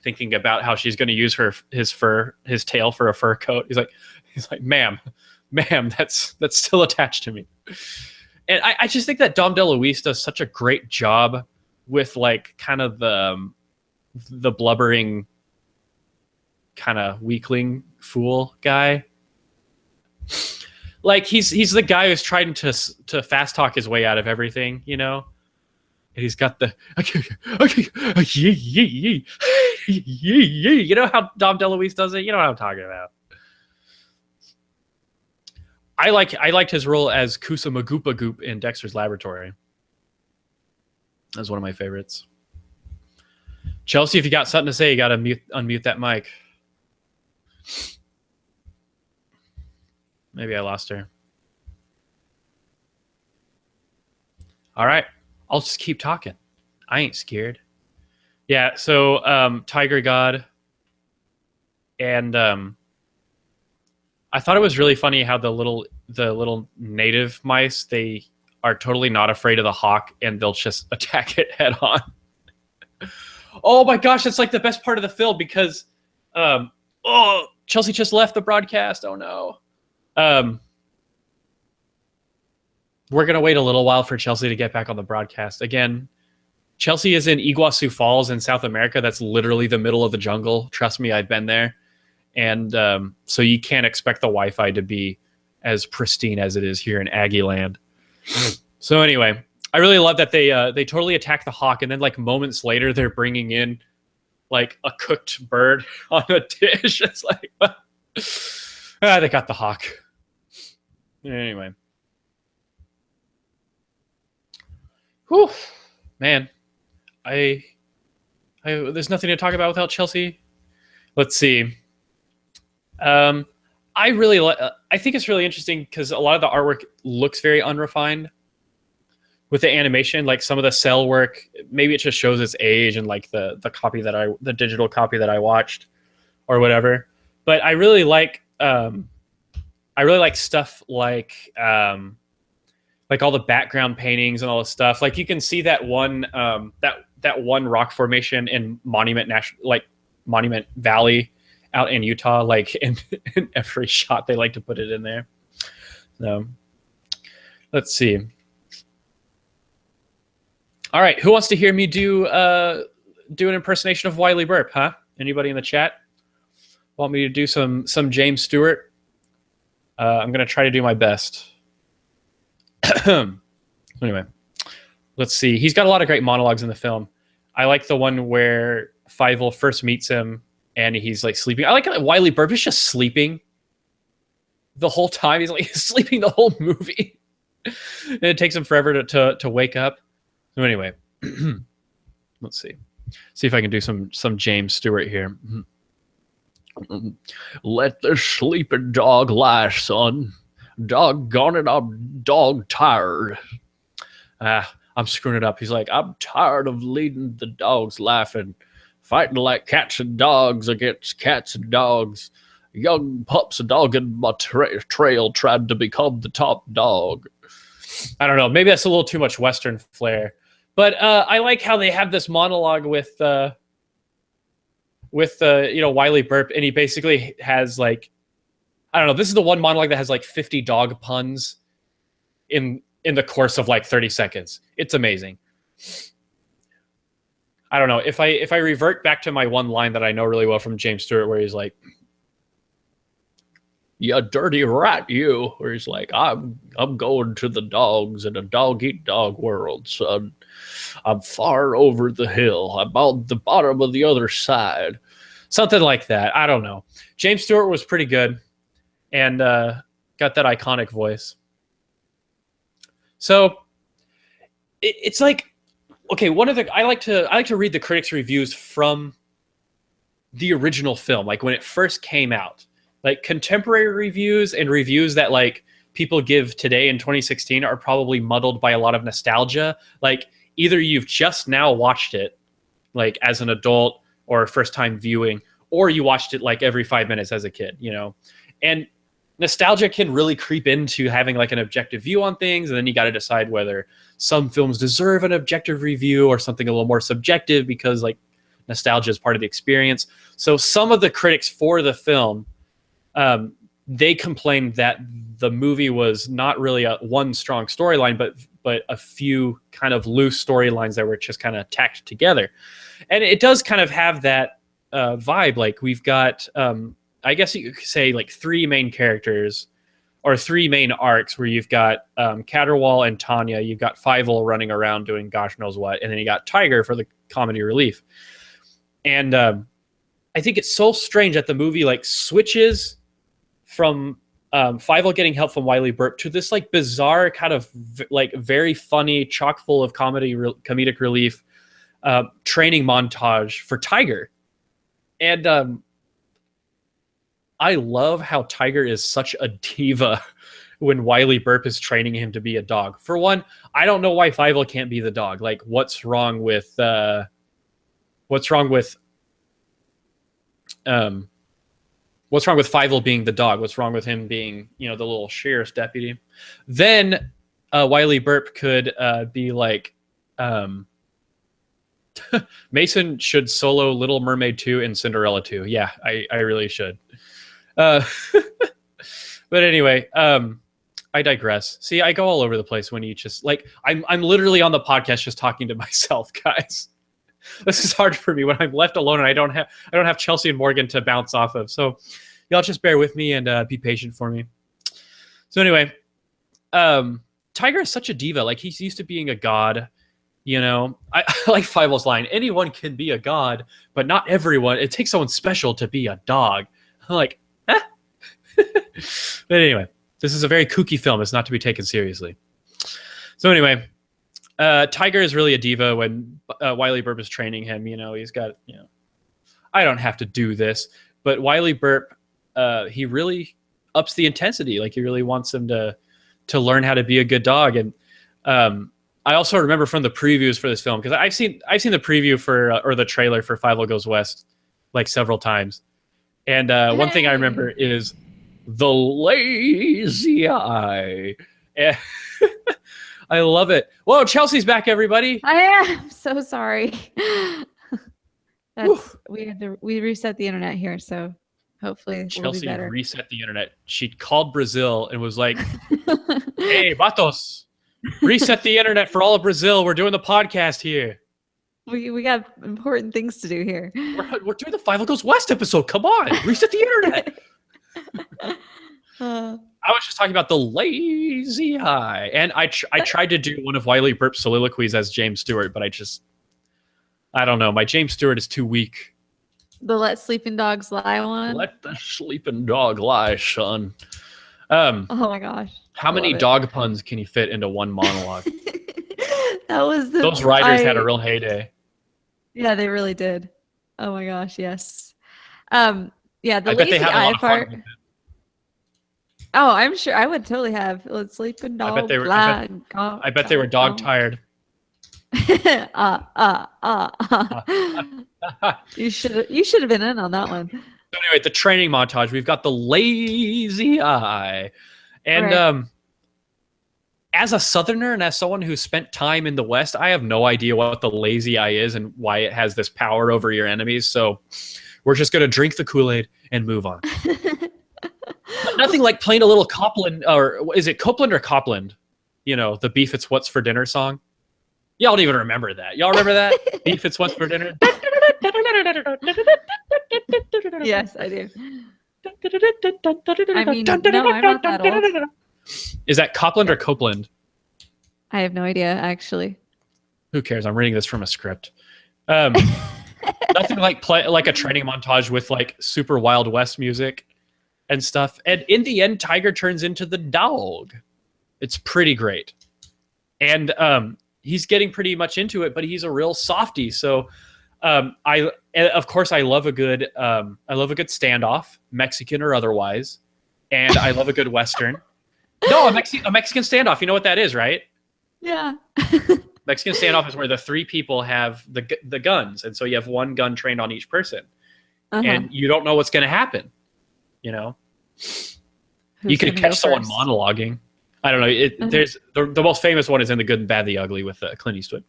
thinking about how she's going to use his tail for a fur coat. He's like, ma'am, that's still attached to me. And I just think that Dom DeLuise does such a great job with like kind of the blubbering kind of weakling fool guy. Like he's the guy who's trying to fast talk his way out of everything, you know. And he's got the you know how Dom DeLuise does it. You know what I'm talking about. I liked his role as Kusa Magoopa Goop in Dexter's Laboratory. That's one of my favorites. Chelsea, if you got something to say, you got to unmute that mic. Maybe I lost her. All right. I'll just keep talking. I ain't scared. Yeah, so Tiger God. And I thought it was really funny how the little native mice, they are totally not afraid of the hawk and they'll just attack it head on. Oh my gosh, that's like the best part of the film because Chelsea just left the broadcast. Oh no. We're going to wait a little while for Chelsea to get back on the broadcast. Again, Chelsea is in Iguazu Falls in South America. That's literally the middle of the jungle. Trust me, I've been there. And so you can't expect the Wi-Fi to be as pristine as it is here in Aggie Land. So anyway, I really love that they totally attack the hawk. And then like moments later, they're bringing in like a cooked bird on a dish. It's like, they got the hawk. Anyway. Whew, man, I there's nothing to talk about without Chelsea. Let's see. I think it's really interesting because a lot of the artwork looks very unrefined with the animation. Like some of the cell work, maybe it just shows its age and like the digital copy that I watched or whatever. But I really like stuff like all the background paintings and all this stuff. Like you can see that one that one rock formation in Monument Valley out in Utah. Like in every shot, they like to put it in there. So let's see. All right, who wants to hear me do an impersonation of Wiley Burp? Huh? Anybody in the chat want me to do some James Stewart? I'm gonna try to do my best. Anyway, let's see. He's got a lot of great monologues in the film. I like the one where Fievel first meets him and he's like sleeping. I like how Wiley Burp is just sleeping the whole time. He's like sleeping the whole movie. And it takes him forever to wake up. So anyway, let's see if I can do some James Stewart here. Let the sleeping dog lie, son. Doggone it, I'm dog tired. I'm screwing it up. He's like, I'm tired of leading the dogs laughing, fighting like cats and dogs against cats and dogs. Young pups dogging my trail, tried to become the top dog. I don't know. Maybe that's a little too much Western flair. But I like how they have this monologue with Wiley Burp, and he basically has like, I don't know. This is the one monologue that has like 50 dog puns in the course of like 30 seconds. It's amazing. I don't know if I revert back to my one line that I know really well from James Stewart, where he's like, "You dirty rat, you," where he's like, I'm going to the dogs in a dog-eat-dog world, son. I'm far over the hill. I'm on the bottom of the other side. Something like that. I don't know. James Stewart was pretty good and got that iconic voice. So it's like, okay, I like to read the critics' reviews from the original film, like when it first came out. Like contemporary reviews and reviews that like people give today in 2016 are probably muddled by a lot of nostalgia. Like either you've just now watched it like as an adult or first time viewing, or you watched it like every 5 minutes as a kid, you know? And nostalgia can really creep into having like an objective view on things. And then you got to decide whether some films deserve an objective review or something a little more subjective, because like nostalgia is part of the experience. So some of the critics for the film, they complained that the movie was not really one strong storyline, but a few kind of loose storylines that were just kind of tacked together. And it does kind of have that vibe. Like we've got, I guess you could say like three main characters or three main arcs, where you've got Caterwall and Tanya, you've got Fievel running around doing gosh knows what, and then you got Tiger for the comedy relief. And I think it's so strange that the movie like switches from Fievel getting help from Wiley Burp to this like bizarre kind of like very funny, chock full of comedic relief training montage for Tiger. And I love how Tiger is such a diva when Wiley Burp is training him to be a dog. For one, I don't know why Fievel can't be the dog. Like, what's wrong with Fievel being the dog? What's wrong with him being, the little sheriff's deputy? Then Wiley Burp could be like, Mason should solo Little Mermaid 2 and Cinderella 2. Yeah, I really should. But anyway, I digress. See, I go all over the place when you just like, I'm literally on the podcast just talking to myself, guys. This is hard for me when I'm left alone and I don't have Chelsea and Morgan to bounce off of. So y'all just bear with me and be patient for me. So anyway, Tiger is such a diva. Like, he's used to being a god. I like Fievel's line, anyone can be a god, but not everyone. It takes someone special to be a dog. I'm like, eh? But anyway, this is a very kooky film. It's not to be taken seriously. So anyway, Tiger is really a diva when Wiley Burp is training him. He's got, I don't have to do this. But Wiley Burp, he really ups the intensity. Like, he really wants him to learn how to be a good dog. And I also remember from the previews for this film, because I've seen the preview or the trailer for Fievel Goes West like several times. And one thing I remember is the lazy eye. I love it. Whoa, Chelsea's back, everybody. I am so sorry. We reset the internet here, so hopefully Chelsea will be better. Reset the internet. She called Brazil and was like, "Hey, Batos, reset the internet for all of Brazil. We're doing the podcast here. We got important things to do here. We're doing the Fievel Goes West episode. Come on, reset the internet." I was just talking about the lazy eye, and I tried to do one of Wiley Burp's soliloquies as James Stewart, but I don't know. My James Stewart is too weak. The let sleeping dogs lie one. Let the sleeping dog lie, son. Oh my gosh. How many dog puns can you fit into one monologue? That was those writers had a real heyday. Yeah, they really did. Oh my gosh, yes. Yeah, the I bet they have eye a lot of part. fun with it. Oh, I'm sure I would totally have. Let's sleep in dog. I bet they were dog tired. You should have been in on that one. So anyway, the training montage. We've got the lazy eye, and as a Southerner and as someone who spent time in the West, I have no idea what the lazy eye is and why it has this power over your enemies. So we're just gonna drink the Kool-Aid and move on. Nothing like playing a little Copland, or is it Copeland or Copland? You know, the Beef It's What's for Dinner song. Y'all don't even remember that. Y'all remember that? Beef It's What's for Dinner? Yes, I do. I mean, no, I'm not that old. Is that Copland or Copeland? I have no idea, actually. Who cares? I'm reading this from a script. Nothing like a training montage with like super Wild West music and stuff. And in the end, Tiger turns into the dog. It's pretty great. And he's getting pretty much into it, but he's a real softie. So of course I love a good standoff, Mexican or otherwise, and I love a good Western. No, a Mexican standoff. You know what that is, right? Yeah. Mexican standoff is where the three people have the guns, and so you have one gun trained on each person, and you don't know what's going to happen. You know, you could catch someone monologuing. I don't know. There's the most famous one is in The Good and Bad, the Ugly with Clint Eastwood.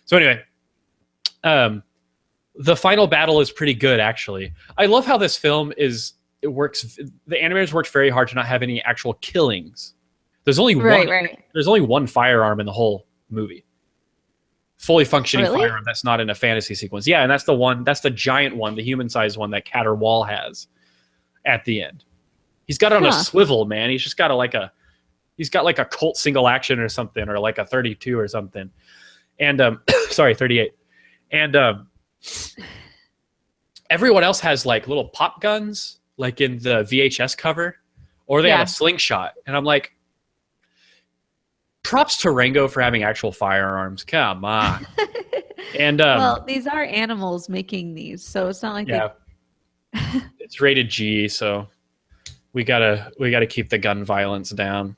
So anyway, the final battle is pretty good, actually. I love how this film works. The animators worked very hard to not have any actual killings. There's only There's only one firearm in the whole movie. Fully functioning firearm that's not in a fantasy sequence. Yeah, and that's the giant one, the human-sized one that Catter Wall has at the end. He's got it on a swivel, man. He's just got he's got like a Colt single action or something, or like a 32 or something. And sorry, 38. And everyone else has like little pop guns, like in the VHS cover, or they have a slingshot. And I'm like, props to Rango for having actual firearms. Come on. And well, these are animals making these, so it's not like it's rated G, so we gotta keep the gun violence down,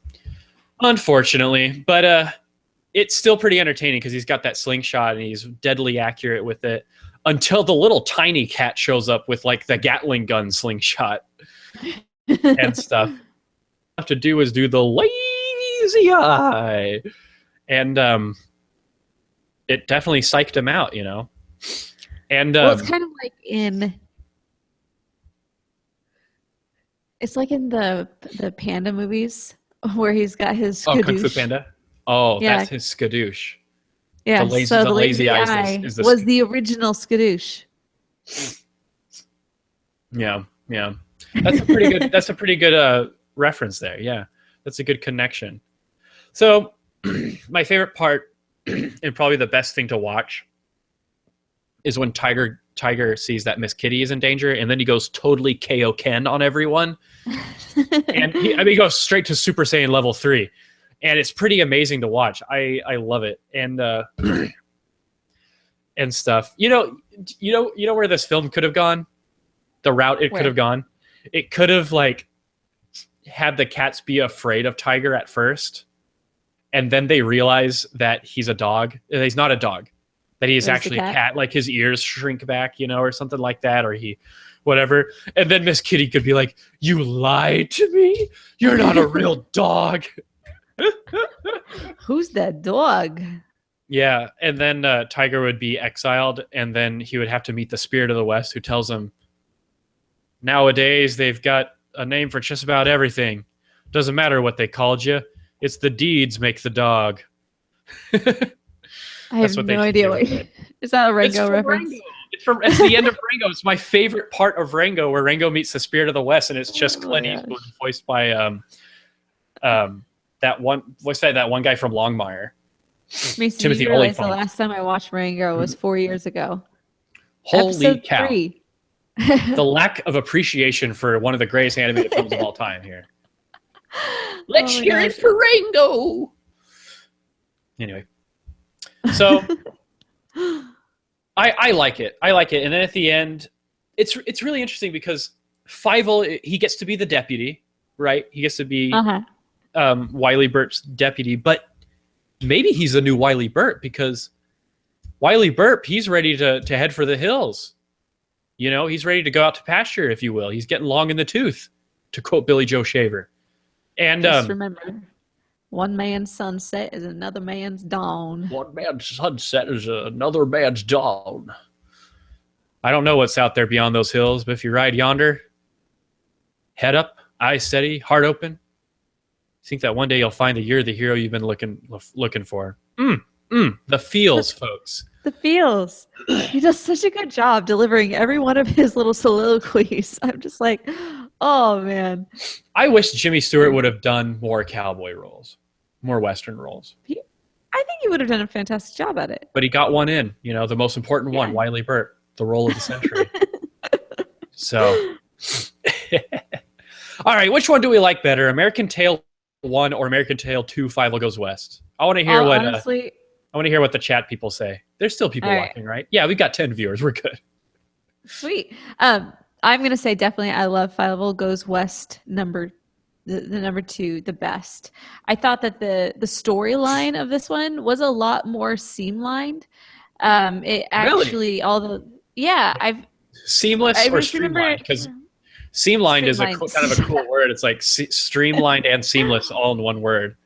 unfortunately. But it's still pretty entertaining because he's got that slingshot and he's deadly accurate with it until the little tiny cat shows up with like the Gatling gun slingshot and stuff. All I have to do is do the lazy eye, and it definitely psyched him out, you know. And well, it's kind of like it's like in the panda movies where he's got his skadoosh. Oh, Kung Fu Panda. Oh, yeah. That's his skadoosh. Yeah, the lazy eye was the original skadoosh. Yeah. That's a pretty good. That's a pretty good reference there. Yeah, that's a good connection. So, my favorite part, and probably the best thing to watch, is when Tiger sees that Miss Kitty is in danger, and then he goes totally KO Ken on everyone, and he goes straight to Super Saiyan level 3, and it's pretty amazing to watch. I love it, and and stuff. You know where this film could have gone, the route it could have gone. It could have like had the cats be afraid of Tiger at first, and then they realize that he's a dog. He's not a dog. That he is actually a cat, like his ears shrink back, you know, or something like that, or whatever. And then Miss Kitty could be like, "You lied to me? You're not a real dog." Who's that dog? Yeah, and then Tiger would be exiled, and then he would have to meet the Spirit of the West, who tells him, "Nowadays, they've got a name for just about everything. Doesn't matter what they called you. It's the deeds make the dog." I have no idea what is that a Rango reference? Rango. It's the end of Rango. It's my favorite part of Rango, where Rango meets the Spirit of the West, and it's just Clint Eastwood voiced by that one guy from Longmire. Mason, Timothy Olyphant. The last time I watched Rango was 4 years ago. Holy Episode cow! 3. The lack of appreciation for one of the greatest animated films of all time here. Let's hear it for Rango. Anyway, so I like it. I like it. And then at the end, it's really interesting because Fievel, he gets to be the deputy, right? He gets to be Wiley Burt's deputy, but maybe he's a new Wiley Burt because Wiley Burt, he's ready to head for the hills. You know, he's ready to go out to pasture, if you will. He's getting long in the tooth, to quote Billy Joe Shaver. And just remember, one man's sunset is another man's dawn. One man's sunset is another man's dawn. I don't know what's out there beyond those hills, but if you ride yonder, head up, eyes steady, heart open, think that one day you'll find that you're the hero you've been looking for. The feels, folks. The feels. He does such a good job delivering every one of his little soliloquies. I'm just like, oh, man. I wish Jimmy Stewart would have done more cowboy roles, more Western roles. I think he would have done a fantastic job at it. But he got one in, you know, the most important one, Wiley Burt, the role of the century. So, all right, which one do we like better, American Tail 1 or American Tail 2, Fievel Goes West? I want to hear honestly, I want to hear what the chat people say. There's still people watching, right? Yeah, we got 10 viewers. We're good. Sweet. I'm going to say definitely I love Fievel Goes West the number 2 the best. I thought that the storyline of this one was a lot more streamlined. It actually seamless or streamlined, because streamlined is kind of a cool word. It's like streamlined and seamless all in one word.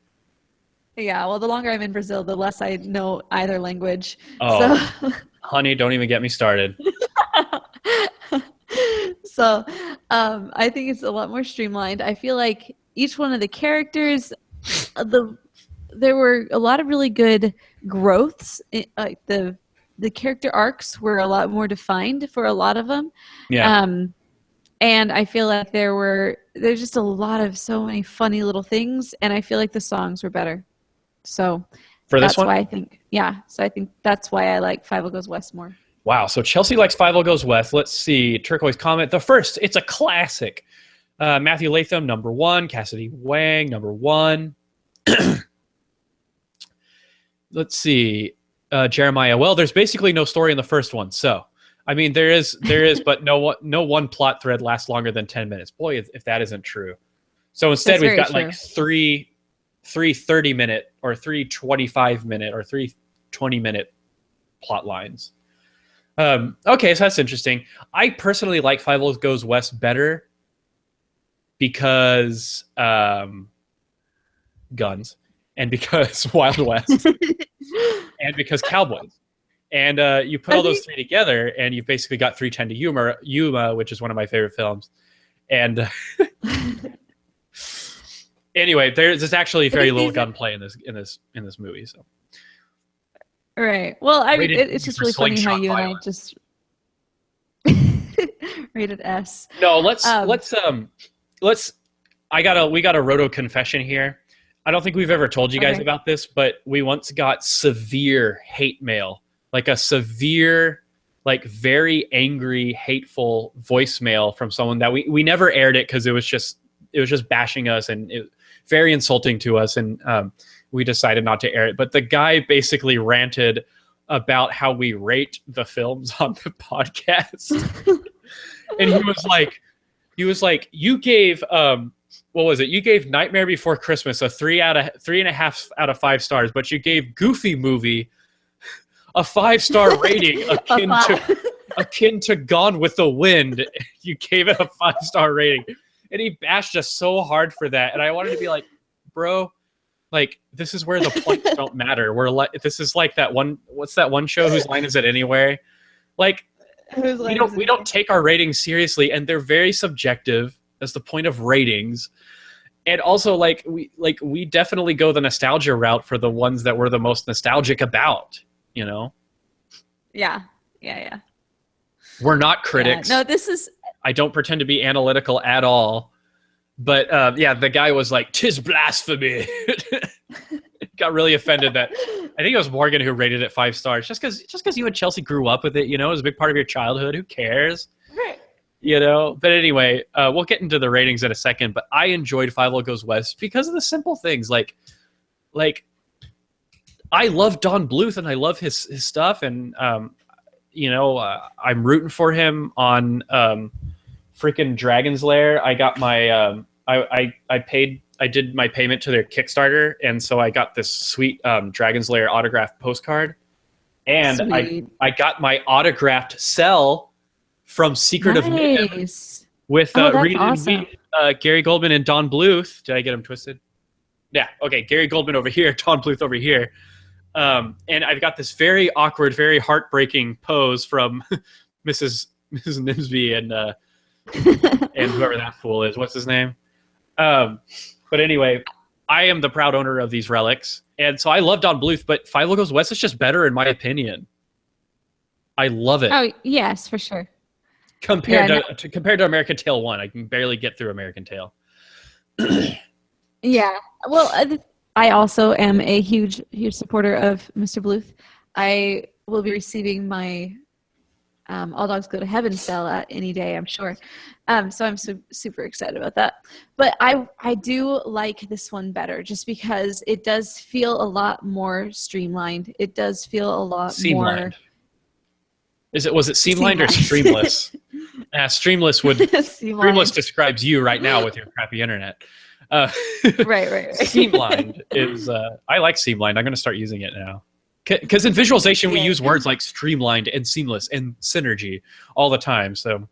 Yeah, well, the longer I'm in Brazil, the less I know either language. Oh, so. Honey, don't even get me started. So I think it's a lot more streamlined. I feel like each one of the characters, there were a lot of really good growths. Like the character arcs were a lot more defined for a lot of them. Yeah. And I feel like there's just a lot of so many funny little things, and I feel like the songs were better. So for this one, why I think, so I think that's why I like Fievel Goes West more. Wow. So Chelsea likes Fievel Goes West. Let's see. Turquoise comment. The first, it's a classic. Matthew Latham, number 1. Cassidy Wang, number 1. Let's see. Jeremiah. Well, there's basically no story in the first one. So, I mean, there is, but no one plot thread lasts longer than 10 minutes. Boy, if that isn't true. So instead, we've got like three 30-minute or 3 25-minute or 3 20-minute plot lines. Okay, so that's interesting. I personally like Fievel Goes West better because guns, and because Wild West, and because cowboys. And you put all those three together, and you've basically got 3:10 to Yuma, which is one of my favorite films. And anyway, there's actually very little gunplay in this movie. So, right. Well, it's just really funny how you and I just rated S. No, let's. We got a roto confession here. I don't think we've ever told you guys about this, but we once got severe hate mail, like a severe, like very angry, hateful voicemail from someone that we never aired it because it was just bashing us and very insulting to us, and we decided not to air it. But the guy basically ranted about how we rate the films on the podcast, and he was like, you gave what was it? You gave Nightmare Before Christmas a 3.5 out of 5 stars, but you gave Goofy Movie a 5-star rating akin to Gone with the Wind. You gave it a 5-star rating. And he bashed us so hard for that. And I wanted to be like, bro, like, this is where the points don't matter. This is like that one, what's that one show? Whose Line Is It Anyway? Like, we don't take our ratings seriously, and they're very subjective. That's the point of ratings. And also, we definitely go the nostalgia route for the ones that we're the most nostalgic about, you know? Yeah. We're not critics. No, this is... I don't pretend to be analytical at all. But, the guy was like, "'Tis blasphemy." Got really offended that... I think it was Morgan who rated it 5 stars. Just because you and Chelsea grew up with it, you know? It was a big part of your childhood. Who cares? Right. You know, but anyway, we'll get into the ratings in a second. But I enjoyed Fievel Goes West because of the simple things, like I love Don Bluth and I love his stuff, and you know, I'm rooting for him on freaking Dragon's Lair. I got my I did my payment to their Kickstarter, and so I got this sweet Dragon's Lair autographed postcard, and I got my autographed cell from Secret of NIMH with awesome. Gary Goldman and Don Bluth. Did I get them twisted? Yeah. Okay. Gary Goldman over here, Don Bluth over here. And I've got this very awkward, very heartbreaking pose from Mrs. Nimsby and whoever that fool is. What's his name? But anyway, I am the proud owner of these relics. And so I love Don Bluth, but Fievel Goes West is just better in my opinion. I love it. Oh, yes, for sure. Compared to American Tail 1, I can barely get through American Tail. Yeah. Well, I also am a huge supporter of Mr. Bluth. I will be receiving my All Dogs Go to Heaven sale at any day, I'm sure. So I'm super excited about that. But I do like this one better just because it does feel a lot more streamlined. It does feel a lot more... Was it seamlined or streamless? Streamless Streamless describes you right now with your crappy internet. Right. Streamlined is I like streamlined. I'm going to start using it now because in visualization we use words like streamlined and seamless and synergy all the time. So,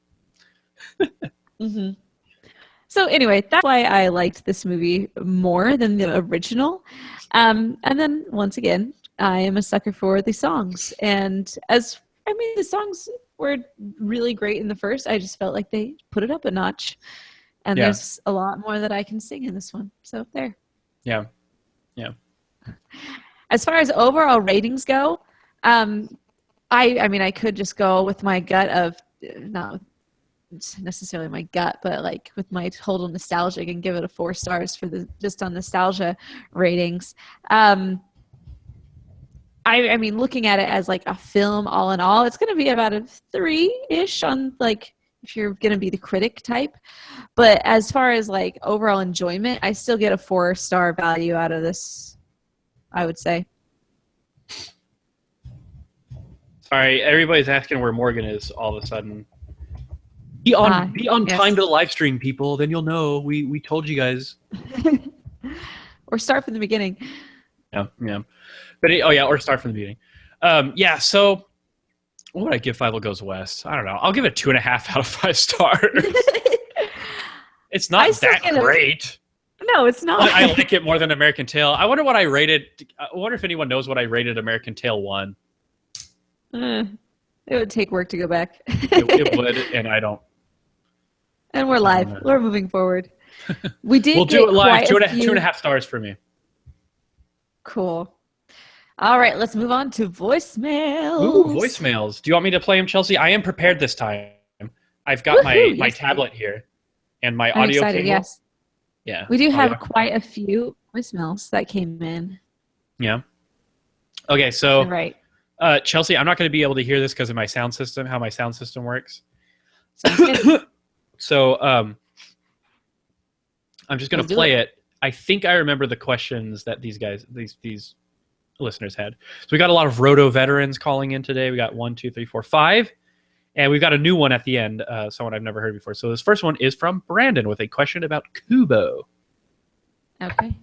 So anyway, that's why I liked this movie more than the original. And then once again, I am a sucker for the songs, and the songs were really great in the first. I just felt like they put it up a notch. And there's a lot more that I can sing in this one. So there. Yeah. As far as overall ratings go, I could just go with my gut of, not necessarily my gut, but like with my total nostalgic and give it a 4 stars for just on nostalgia ratings. I mean, looking at it as like a film all in all, it's going to be about a 3-ish on like, if you're going to be the critic type. But as far as like overall enjoyment, I still get a 4-star value out of this, I would say. Sorry, everybody's asking where Morgan is all of a sudden. Be on time to the live stream, people. Then you'll know. We told you guys. Or start from the beginning. Yeah. But or start from the beginning. So what would I give Fievel Goes West? I don't know. I'll give it 2.5 out of 5 stars. It's not that great. No, it's not. I like it more than American Tail. I wonder what I rated. I wonder if anyone knows what I rated American Tail 1. It would take work to go back. it would, and I don't. And we're live. We're moving forward. We'll do it live. 2.5 stars for me. Cool. All right, let's move on to voicemails. Ooh, voicemails. Do you want me to play them, Chelsea? I am prepared this time. I've got my tablet here and my audio cable. Yes. Yeah. We do have quite a few voicemails that came in. Yeah. Okay, so right. Chelsea, I'm not going to be able to hear this because of my sound system, how my sound system works. So I'm just going to play it. I think I remember the questions that these listeners had. So we got a lot of Roto veterans calling in today. We got 1, 2, 3, 4, 5. And we've got a new one at the end, someone I've never heard before. So this first one is from Brandon with a question about Kubo. Okay.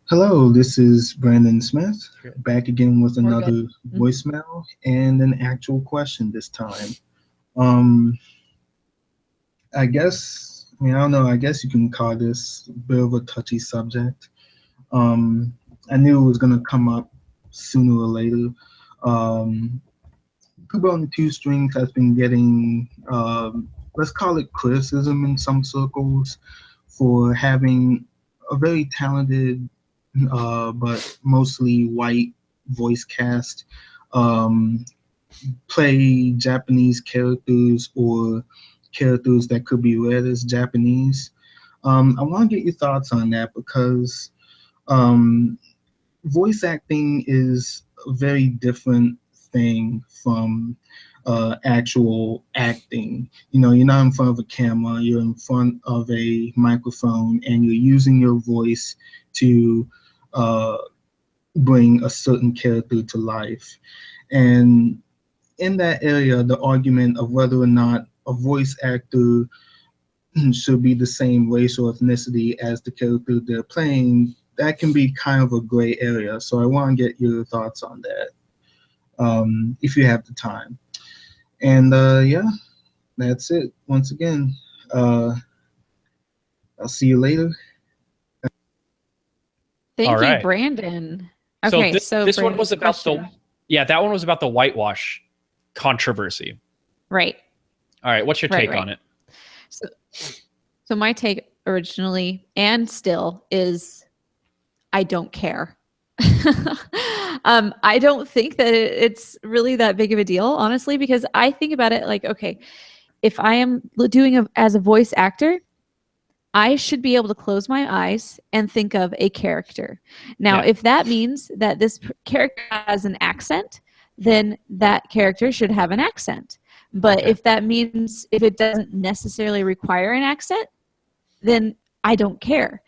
Hello, this is Brandon Smith, back again with another voicemail and an actual question this time. I don't know, I guess you can call this a bit of a touchy subject. I knew it was going to come up sooner or later. Kubo and the Two Strings has been getting, let's call it criticism in some circles for having a very talented but mostly white voice cast play Japanese characters or characters that could be read as Japanese. I want to get your thoughts on that because voice acting is a very different thing from actual acting. You know, you're not in front of a camera, you're in front of a microphone, and you're using your voice to bring a certain character to life. And in that area, the argument of whether or not a voice actor should be the same race or ethnicity as the character they're playing, that can be kind of a gray area. So I want to get your thoughts on that, if you have the time. And yeah, that's it. Once again, I'll see you later. Thank you, Brandon. Okay, so this one was about that one was about the whitewash controversy. Right. All right, what's your take on it? So my take originally and still is I don't care. I don't think that it's really that big of a deal, honestly, because I think about it like, okay, if I am doing as a voice actor, I should be able to close my eyes and think of a character. Now, if that means that this character has an accent, then that character should have an accent. But if that means, if it doesn't necessarily require an accent, then I don't care.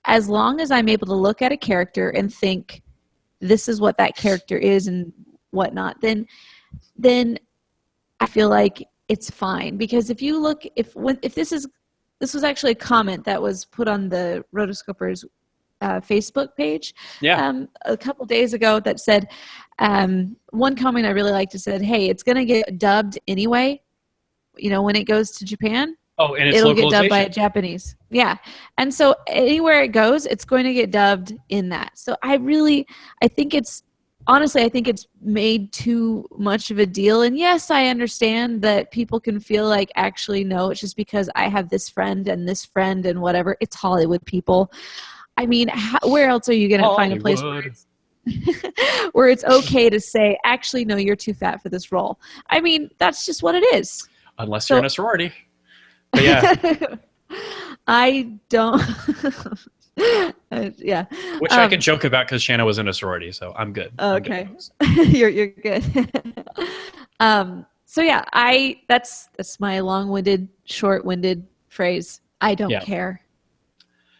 As long as I'm able to look at a character and think, this is what that character is and whatnot, then I feel like it's fine. Because if you look, if this was actually a comment that was put on the Rotoscopers Facebook page a couple days ago that said, one comment I really liked, it said, hey, it's going to get dubbed anyway, you know, when it goes to Japan. Oh, and it'll get dubbed by a Japanese. Yeah. And so anywhere it goes, it's going to get dubbed in that. So I think it's made too much of a deal. And yes, I understand that people can feel like, actually, no, it's just because I have this friend and whatever. It's Hollywood, people. I mean, where else are you going to find a place where it's okay to say, actually, no, you're too fat for this role? I mean, that's just what it is. Unless you're in a sorority. But yeah. I don't. Yeah. Which I can joke about because Shanna was in a sorority, so I'm good. Okay. I'm good. You're good. So yeah, that's my long-winded, short-winded phrase. I don't care.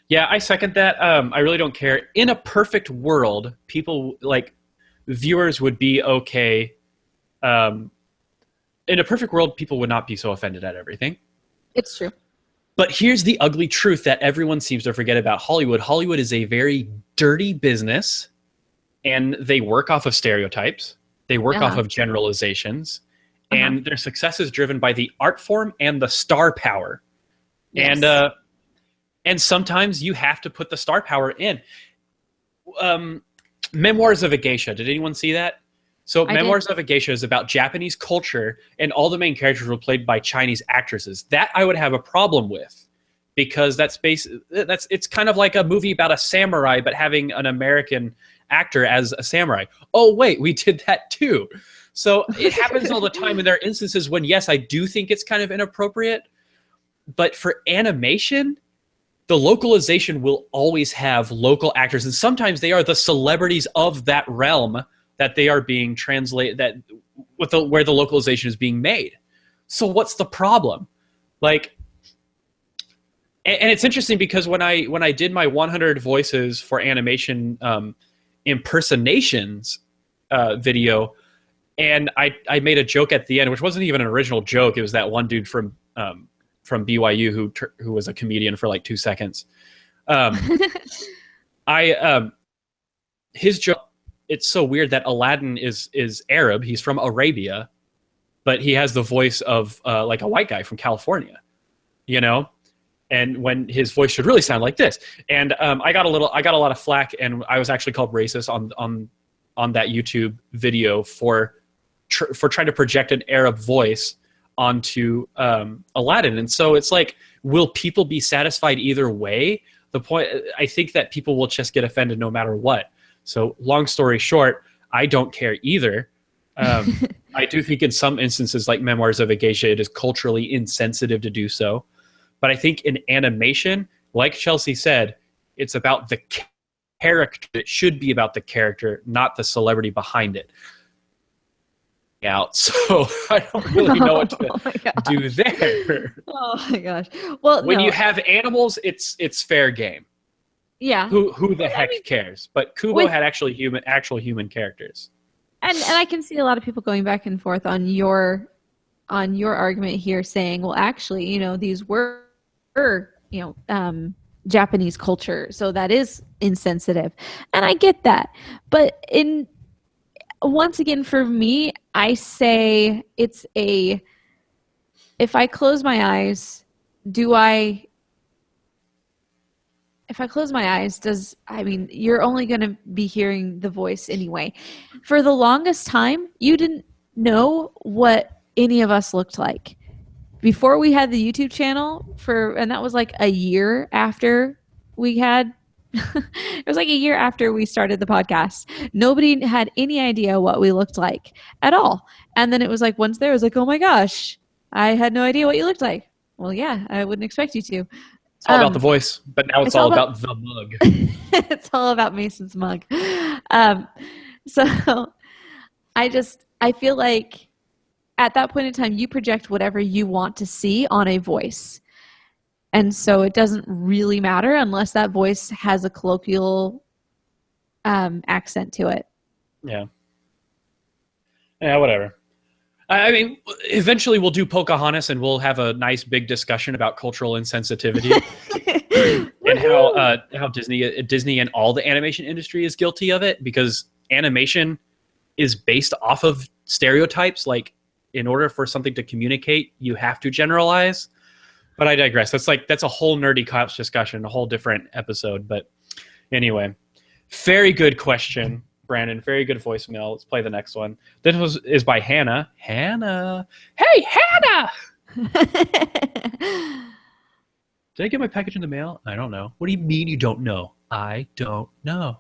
Yeah, I second that. I really don't care. In a perfect world, people, like, viewers would be okay. In a perfect world, people would not be so offended at everything. It's true. But here's the ugly truth that everyone seems to forget about Hollywood. Hollywood is a very dirty business, and they work off of stereotypes. They work off of generalizations, and their success is driven by the art form and the star power. Yes. And sometimes you have to put the star power in. Memoirs of a Geisha. Did anyone see that? So Memoirs of a Geisha is about Japanese culture, and all the main characters were played by Chinese actresses. That I would have a problem with, because it's kind of like a movie about a samurai, but having an American actor as a samurai. Oh, wait, we did that too. So it happens all the time, and there are instances when, yes, I do think it's kind of inappropriate, but for animation, the localization will always have local actors, and sometimes they are the celebrities of that realm that they are being translated, where the localization is being made. So what's the problem? Like, and it's interesting because when I did my 100 voices for animation impersonations video, and I made a joke at the end, which wasn't even an original joke. It was that one dude from BYU who was a comedian for like 2 seconds. His joke. It's so weird that Aladdin is Arab. He's from Arabia, but he has the voice of like a white guy from California, you know. And when his voice should really sound like this. And I got a lot of flack, and I was actually called racist on that YouTube video for trying to project an Arab voice onto Aladdin. And so it's like, will people be satisfied either way? The point, I think that people will just get offended no matter what. So long story short, I don't care either. I do think in some instances, like Memoirs of a Geisha, it is culturally insensitive to do so. But I think in animation, like Chelsea said, it's about the character. It should be about the character, not the celebrity behind it. out, so I don't really know what to do there. Oh my gosh! Well, when you have animals, it's fair game. Yeah. Who the heck cares? But Kubo had actual human characters. And I can see a lot of people going back and forth on your argument here, saying, well, actually, these were Japanese culture, so that is insensitive, and I get that. But once again, for me, I say it's if I close my eyes, if I close my eyes, you're only going to be hearing the voice anyway. For the longest time, you didn't know what any of us looked like. Before we had the YouTube channel, and that was like a year after we had, it was like a year after we started the podcast. Nobody had any idea what we looked like at all. And then it was like, once there, it was like, oh my gosh, I had no idea what you looked like. Well, yeah, I wouldn't expect you to. It's all about the voice, but now it's all about the mug. It's all about Mason's mug. So I feel like at that point in time, you project whatever you want to see on a voice. And so it doesn't really matter unless that voice has a colloquial accent to it. Yeah. Yeah, whatever. I mean, eventually we'll do Pocahontas and we'll have a nice big discussion about cultural insensitivity and how Disney and all the animation industry is guilty of it, because animation is based off of stereotypes. Like, in order for something to communicate, you have to generalize. But I digress. That's a whole nerdy couch discussion, a whole different episode. But anyway, very good question, Brandon. Very good voicemail. Let's play the next one. This is by Hannah. Hannah. Hey, Hannah! Did I get my package in the mail? I don't know. What do you mean you don't know? I don't know.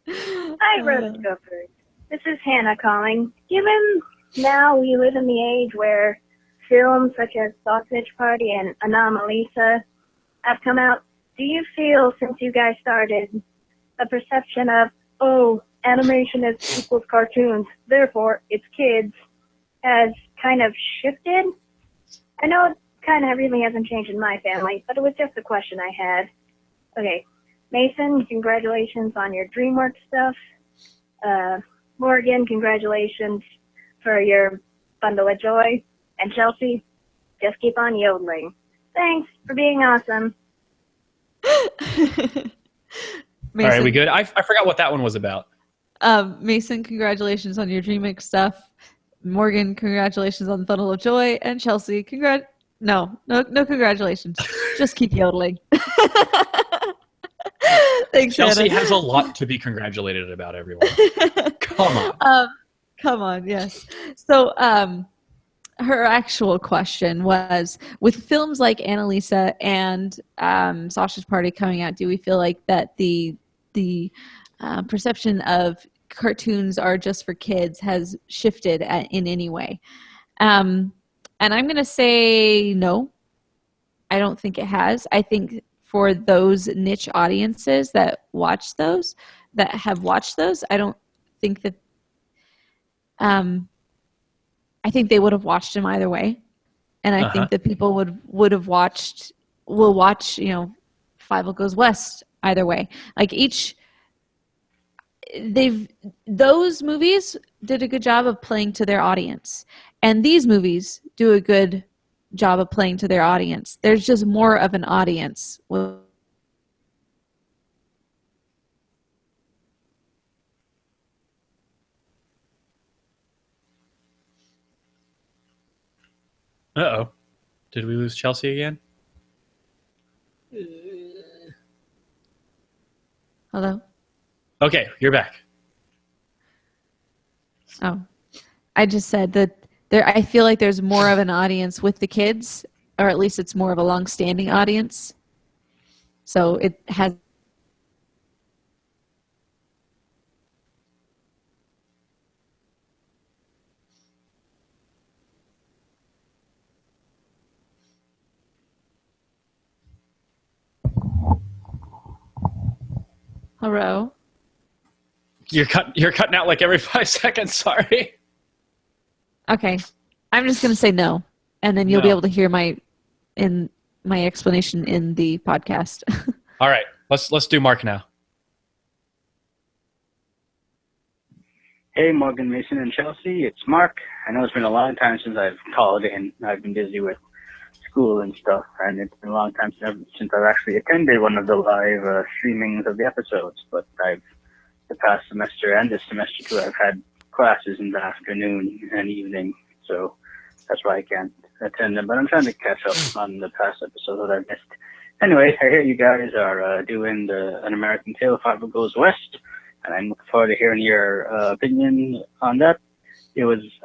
Hi, Rotoscopers. This is Hannah calling. Given now we live in the age where films such as Sausage Party and Anomalisa have come out, do you feel, since you guys started, a perception of, oh, animation is equals cartoons, therefore it's kids, has kind of shifted? I know kind of really hasn't changed in my family, but it was just a question I had. Okay, Mason, congratulations on your DreamWorks stuff. Morgan, congratulations for your bundle of joy. And Chelsea, just keep on yodeling. Thanks for being awesome. Mason, all right, we good? I forgot what that one was about. Mason, congratulations on your DreamWorks stuff. Morgan, congratulations on the bundle of joy. And Chelsea, no congratulations. Just keep yodeling. Thanks, Chelsea Hannah. has a lot to be congratulated about, everyone. Come on. Come on, yes. So her actual question was, with films like Annalisa and Sausage Party coming out, do we feel like that the perception of cartoons are just for kids has shifted in any way? And I'm going to say no. I don't think it has. I think for those niche audiences that have watched those, I don't think that I think they would have watched them either way. And I think that people will watch, Five Goes West either way. Like those movies did a good job of playing to their audience. And these movies do a good job of playing to their audience. There's just more of an audience. Uh-oh. Did we lose Chelsea again? Hello? Okay, you're back. Oh. I just said that I feel like there's more of an audience with the kids, or at least it's more of a long-standing audience. So it has... Hello? You're cutting out like every 5 seconds. Sorry. Okay, I'm just gonna say no, and then you'll be able to hear my explanation in the podcast. All right, let's do Mark now. Hey, Morgan, Mason, and Chelsea. It's Mark. I know it's been a long time since I've called in. I've been busy with school and stuff, and it's been a long time since I've actually attended one of the live streamings of the episodes. But the past semester and this semester too, I've had classes in the afternoon and evening, so that's why I can't attend them. But I'm trying to catch up on the past episodes that I missed. Anyway, I hear you guys are doing An American Tale, Five Goes West, and I'm looking forward to hearing your opinion on that.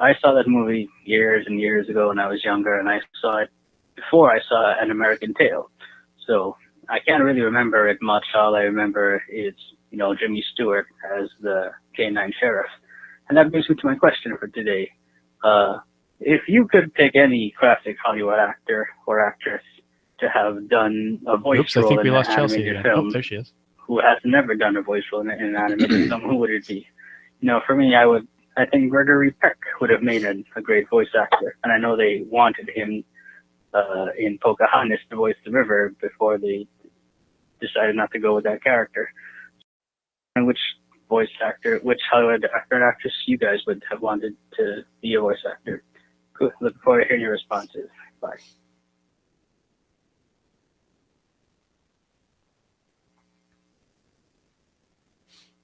I saw that movie years and years ago when I was younger, and I saw it before I saw An American Tale. So I can't really remember it much. All I remember is, Jimmy Stewart as the K-9 sheriff. And that brings me to my question for today. If you could pick any classic Hollywood actor or actress to have done a voice role in an animated film, there she is, who has never done a voice role in an animated film, who would it be? For me, I think Gregory Peck would have made a great voice actor. And I know they wanted him in Pocahontas to voice the river before they decided not to go with that character. And which Hollywood actor and actress you guys would have wanted to be a voice actor? Good. Looking forward to hearing your responses. Bye.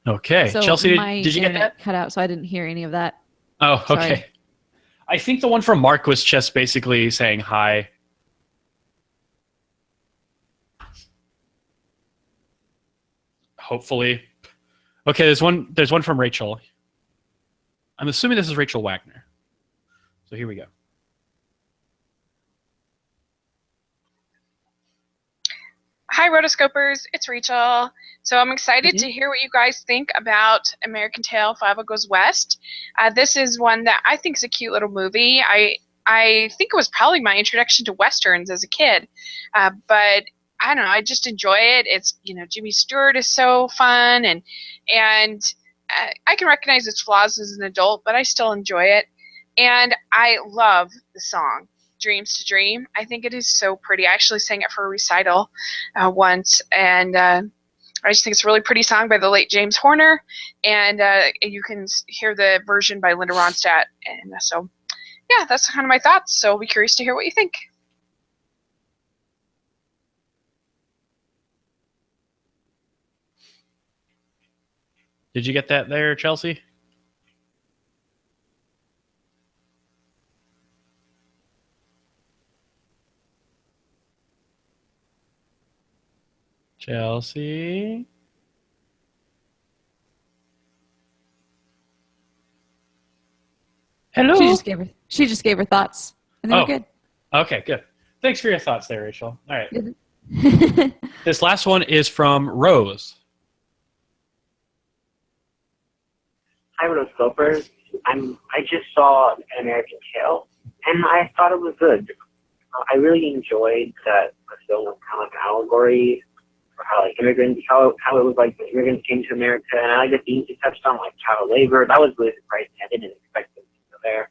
Okay, so Chelsea, did you get that? Cut out, so I didn't hear any of that. Oh, okay. Sorry. I think the one from Mark was just basically saying hi. Hopefully. Okay, there's one from Rachel. I'm assuming this is Rachel Wagner. So here we go. Hi, Rotoscopers. It's Rachel. So I'm excited to hear what you guys think about American Tail, Five Goes West. This is one that I think is a cute little movie. I think it was probably my introduction to Westerns as a kid. But I don't know, I just enjoy it. It's, Jimmy Stewart is so fun, and I can recognize its flaws as an adult, but I still enjoy it. And I love the song, Dreams to Dream. I think it is so pretty. I actually sang it for a recital once, and I just think it's a really pretty song by the late James Horner, and you can hear the version by Linda Ronstadt. And so, yeah, that's kind of my thoughts. So I'll be curious to hear what you think. Did you get that there, Chelsea? Chelsea? Hello? She just gave her thoughts. And they were good. Okay, good. Thanks for your thoughts there, Rachel. All right. This last one is from Rose. Hi, Rotoscopers. I just saw An American Tale, and I thought it was good. I really enjoyed that the film was kind of like an allegory for how immigrants, how it was like the immigrants came to America, and I like the themes he touched on, like child labor. That was really surprising. I didn't expect them to go there.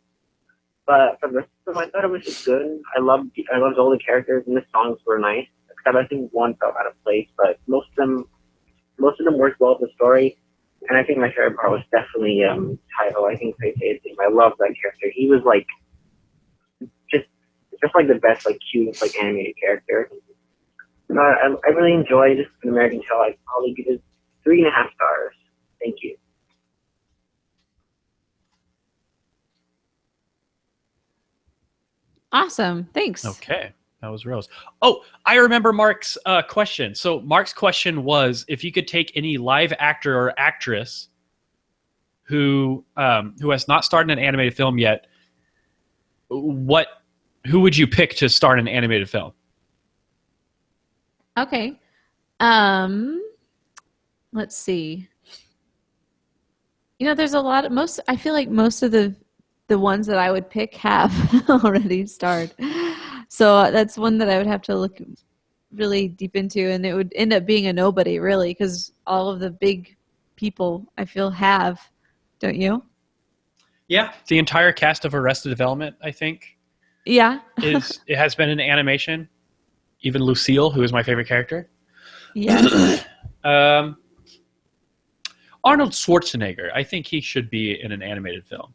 But for the rest of them, I thought it was just good. I loved all the characters, and the songs were nice. Except I think one felt out of place, but most of them worked well with the story. And I think my favorite part was definitely Tyho. I think I love that character. He was like just like the best cute animated character. I really enjoyed An American Tale. I'd probably give it 3.5 stars. Thank you. Awesome. Thanks. Okay. That was Rose. Oh, I remember Mark's question. So Mark's question was, if you could take any live actor or actress who has not starred in an animated film yet, who would you pick to star in an animated film? Okay. Let's see. There's a lot of I feel like most of the ones that I would pick have already starred. So that's one that I would have to look really deep into, and it would end up being a nobody, really, because all of the big people I feel have, don't you? Yeah, the entire cast of Arrested Development, I think. Yeah. It has been in animation. Even Lucille, who is my favorite character. Yeah. Arnold Schwarzenegger, I think he should be in an animated film.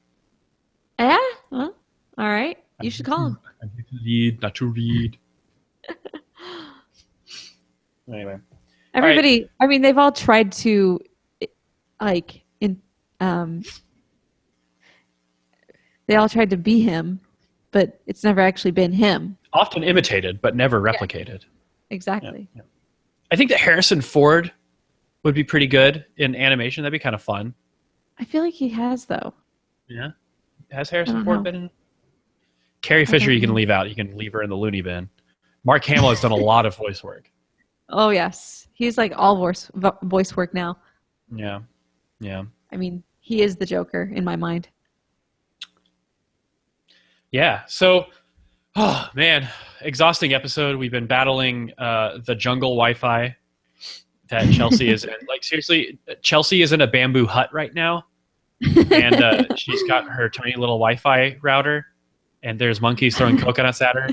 Yeah? Well, all right. You should call him. I need to read, not to read. Anyway. Everybody, right. I mean, they've all tried to, like, they all tried to be him, but it's never actually been him. Often imitated, but never replicated. Yeah. Exactly. Yeah. I think that Harrison Ford would be pretty good in animation. That'd be kind of fun. I feel like he has, though. Yeah. Has Harrison Ford been in? Carrie Fisher you can leave out. You can leave her in the loony bin. Mark Hamill has done a lot of voice work. Oh, yes. He's like all voice work now. Yeah. Yeah. I mean, he is the Joker in my mind. Yeah. So, oh, man. Exhausting episode. We've been battling the jungle Wi-Fi that Chelsea is in. Like, seriously, Chelsea is in a bamboo hut right now. And she's got her tiny little Wi-Fi router. And there's monkeys throwing coconuts at her.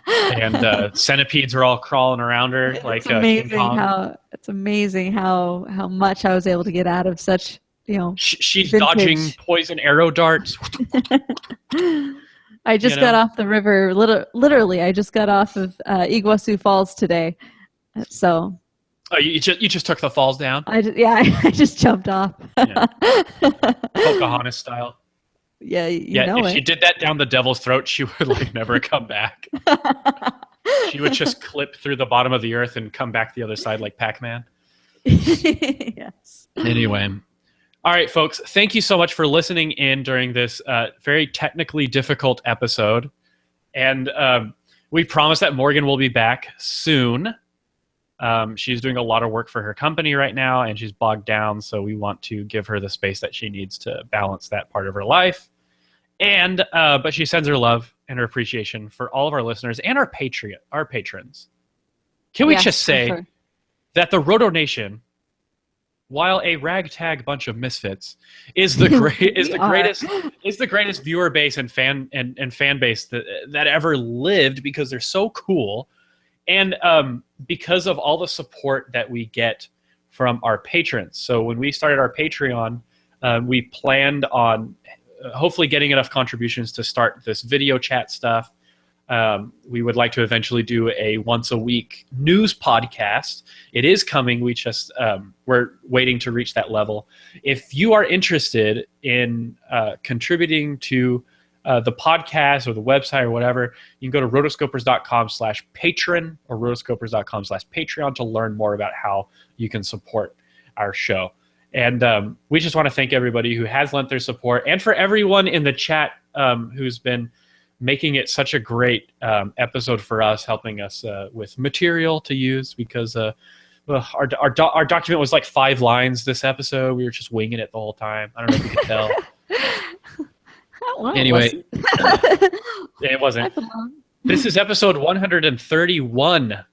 And centipedes are all crawling around her. Like it's amazing how much I was able to get out of such, she's dodging poison arrow darts. I just got off the river. Literally, I just got off of Iguazu Falls today. So. Oh, you just took the falls down? I just jumped off. Yeah. Pocahontas style. Yeah, if she did that down the devil's throat, she would never come back. She would just clip through the bottom of the earth and come back the other side like Pac-Man. Yes. Anyway. All right, folks. Thank you so much for listening in during this very technically difficult episode. And we promise that Morgan will be back soon. She's doing a lot of work for her company right now, and she's bogged down, so we want to give her the space that she needs to balance that part of her life. And but she sends her love and her appreciation for all of our listeners and our patrons. Can we just say that the Roto Nation, while a ragtag bunch of misfits, is the greatest viewer base and fan base that ever lived, because they're so cool. And because of all the support that we get from our patrons. So when we started our Patreon, we planned on hopefully getting enough contributions to start this video chat stuff. We would like to eventually do a once a week news podcast. It is coming. We're waiting to reach that level. If you are interested in contributing to the podcast or the website or whatever, you can go to rotoscopers.com/patron or rotoscopers.com/Patreon to learn more about how you can support our show. And we just want to thank everybody who has lent their support, and for everyone in the chat who's been making it such a great episode for us, helping us with material to use, because our document was like 5 lines this episode. We were just winging it the whole time. I don't know if you could tell. Well, anyway, it wasn't. This is episode 131,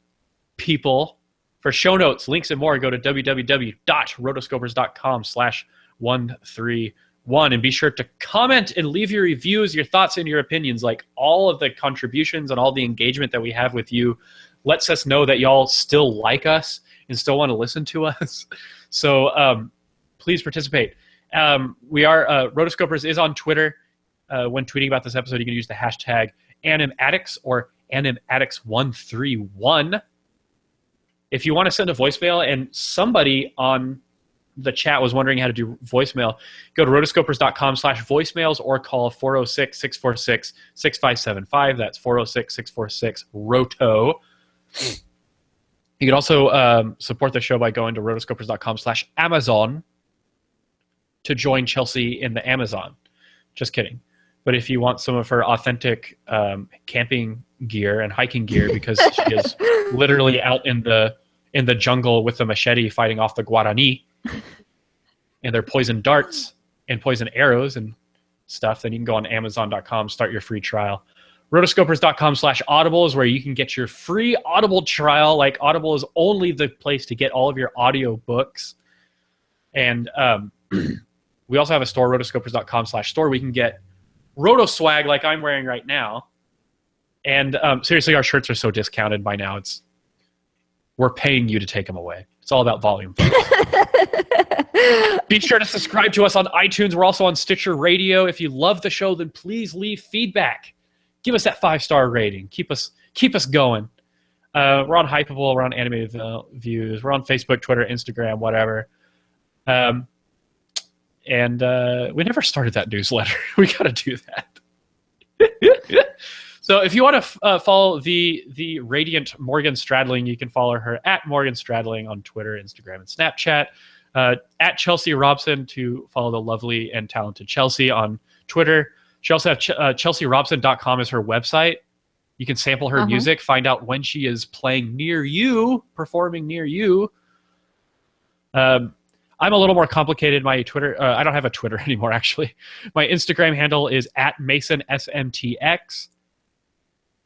people. For show notes, links, and more, go to www.rotoscopers.com/131. And be sure to comment and leave your reviews, your thoughts, and your opinions. Like, all of the contributions and all the engagement that we have with you lets us know that y'all still like us and still want to listen to us. So please participate. Rotoscopers is on Twitter. When tweeting about this episode, you can use the hashtag Animaddicts or Animaddicts131. If you want to send a voicemail, and somebody on the chat was wondering how to do voicemail, go to rotoscopers.com/voicemails or call 406-646-6575. That's 406-646-ROTO. You can also support the show by going to rotoscopers.com/Amazon to join Chelsea in the Amazon. Just kidding. But if you want some of her authentic camping gear and hiking gear, because she is literally out in the jungle with a machete fighting off the Guarani and their poison darts and poison arrows and stuff, then you can go on Amazon.com, start your free trial. Rotoscopers.com/Audible is where you can get your free Audible trial. Like, Audible is only the place to get all of your audio books. And we also have a store, rotoscopers.com/store. We can get Roto swag like I'm wearing right now. And seriously, our shirts are so discounted by now. We're paying you to take them away. It's all about volume, folks. Be sure to subscribe to us on iTunes. We're also on Stitcher Radio. If you love the show, then please leave feedback. Give us that 5-star rating. Keep us going. We're on Hypable. We're on Animated Views. We're on Facebook, Twitter, Instagram, whatever. And we never started that newsletter. We got to do that. So if you want to follow the radiant Morgan Stradling, you can follow her at Morgan Stradling on Twitter, Instagram, and Snapchat. At Chelsea Robson to follow the lovely and talented Chelsea on Twitter. She also has chelsearobson.com as her website. You can sample her music, find out when she is playing near you, performing near you. I'm a little more complicated. My Twitter, I don't have a Twitter anymore, actually. My Instagram handle is at MasonSMTX.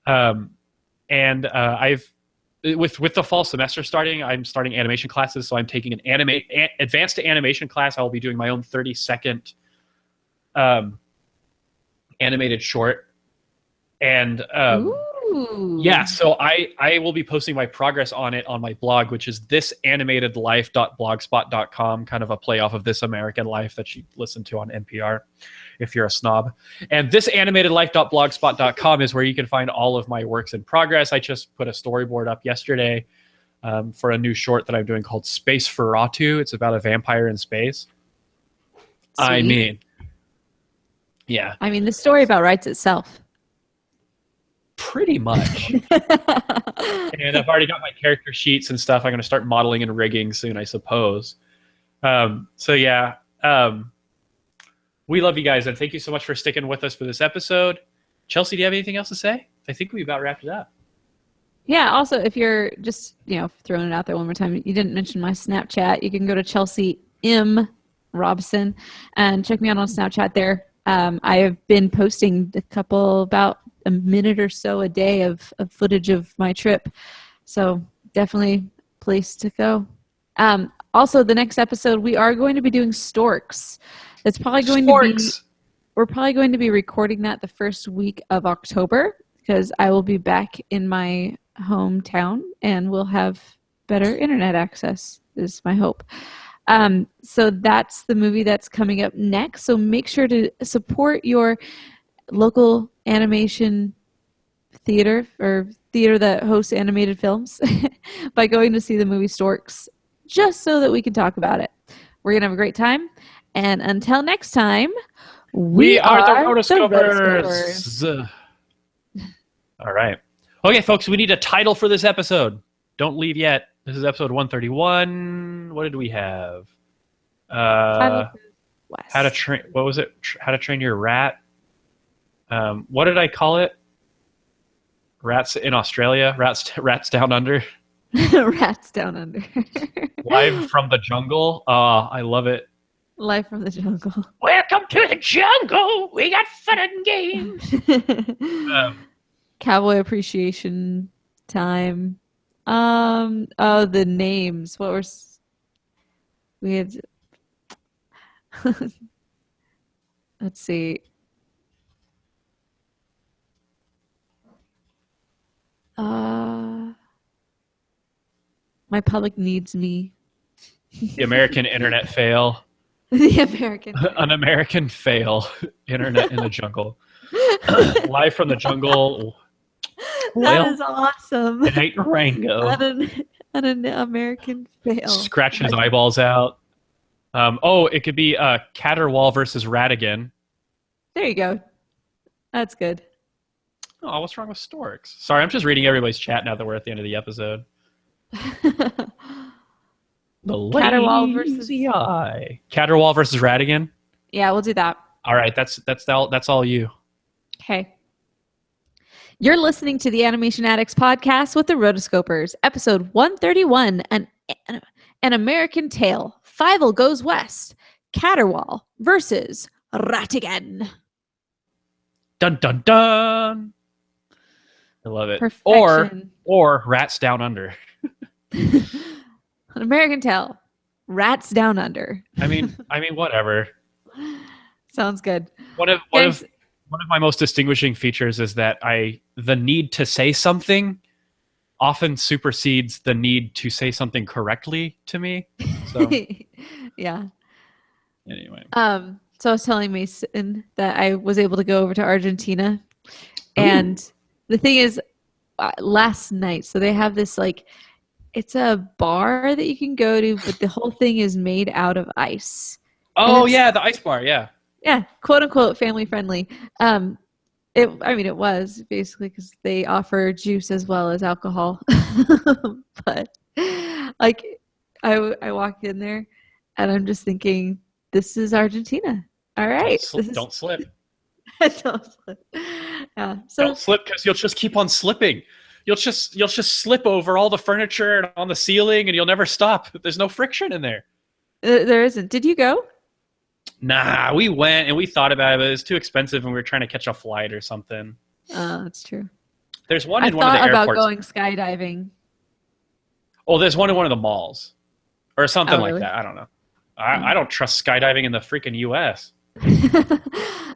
And I've with the fall semester starting, I'm starting animation classes, so I'm taking an advanced animation class. I will be doing my own 30-second animated short. And yeah, so I will be posting my progress on it on my blog, which is thisanimatiedlife.blogspot.com, kind of a play off of This American Life that you listen to on NPR if you're a snob. And thisanimatiedlife.blogspot.com is where you can find all of my works in progress. I just put a storyboard up yesterday for a new short that I'm doing called Space Ferratu. It's about a vampire in space. Sweet. I mean, yeah. I mean, the story about writes itself. Pretty much. And I've already got my character sheets and stuff. I'm going to start modeling and rigging soon, I suppose. So yeah, we love you guys, and thank you so much for sticking with us for this episode. Chelsea, do you have anything else to say? I think we about wrapped it up. Yeah, also, if you're just, throwing it out there one more time, you didn't mention my Snapchat. You can go to Chelsea M. Robson and check me out on Snapchat there. I have been posting about a minute or so a day of footage of my trip. So definitely a place to go. Also, the next episode, we are going to be doing storks. It's probably going to be, we're probably going to be recording that the first week of October because I will be back in my hometown and we'll have better internet access is my hope. So that's the movie that's coming up next. So make sure to support your local animation theater or theater that hosts animated films by going to see the movie Storks just so that we can talk about it. We're going to have a great time. And until next time, we are the Rotoscopers. All right. Okay, folks, we need a title for this episode. Don't leave yet. This is episode 131. What did we have? How to train. What was it? How to Train Your Rat. What did I call it? Rats in Australia. Rats Down Under. Rats Down Under. Live from the Jungle. I love it. Live from the Jungle. Welcome to the jungle. We got fun and games. Cowboy Appreciation Time. The names. What were we had? Let's see. My public needs me. The American Internet Fail. The American. An American fail. Internet in the jungle. Live from the jungle. That is awesome. It ain't Rango. An American fail. Scratching his eyeballs out. It could be Caterwall versus Ratigan. There you go. That's good. Oh, what's wrong with storks? Sorry, I'm just reading everybody's chat now that we're at the end of the episode. Caterwall versus Caterwall versus Ratigan. Yeah, we'll do that. All right, that's all you. Okay. You're listening to the Animation Addicts podcast with the Rotoscopers, episode 131, an American Tale. Fievel Goes West. Caterwall versus Ratigan. Dun dun dun. I love it. Perfection. Or Rats Down Under. An American Tale Rats Down Under. I mean, whatever. Sounds good. One of my most distinguishing features is that the need to say something often supersedes the need to say something correctly to me. So yeah. Anyway. So I was telling Mason that I was able to go over to Argentina, and the thing is, last night, so they have this like, it's a bar that you can go to, but the whole thing is made out of ice. Oh yeah, the ice bar, yeah. Yeah, quote unquote family friendly. It was basically because they offer juice as well as alcohol. But like, I walked in there, and I'm just thinking, this is Argentina. All right, don't slip. Don't slip. Yeah. So don't slip, because you'll just keep on slipping. You'll just slip over all the furniture and on the ceiling, and you'll never stop. There's no friction in there. There isn't. Did you go? Nah, we went and we thought about it, but it was too expensive, and we were trying to catch a flight or something. Oh, that's true. There's one in one of the airports. I thought about going skydiving. Oh, there's one in one of the malls, or something like really? that. I don't know. I don't trust skydiving in the freaking U.S.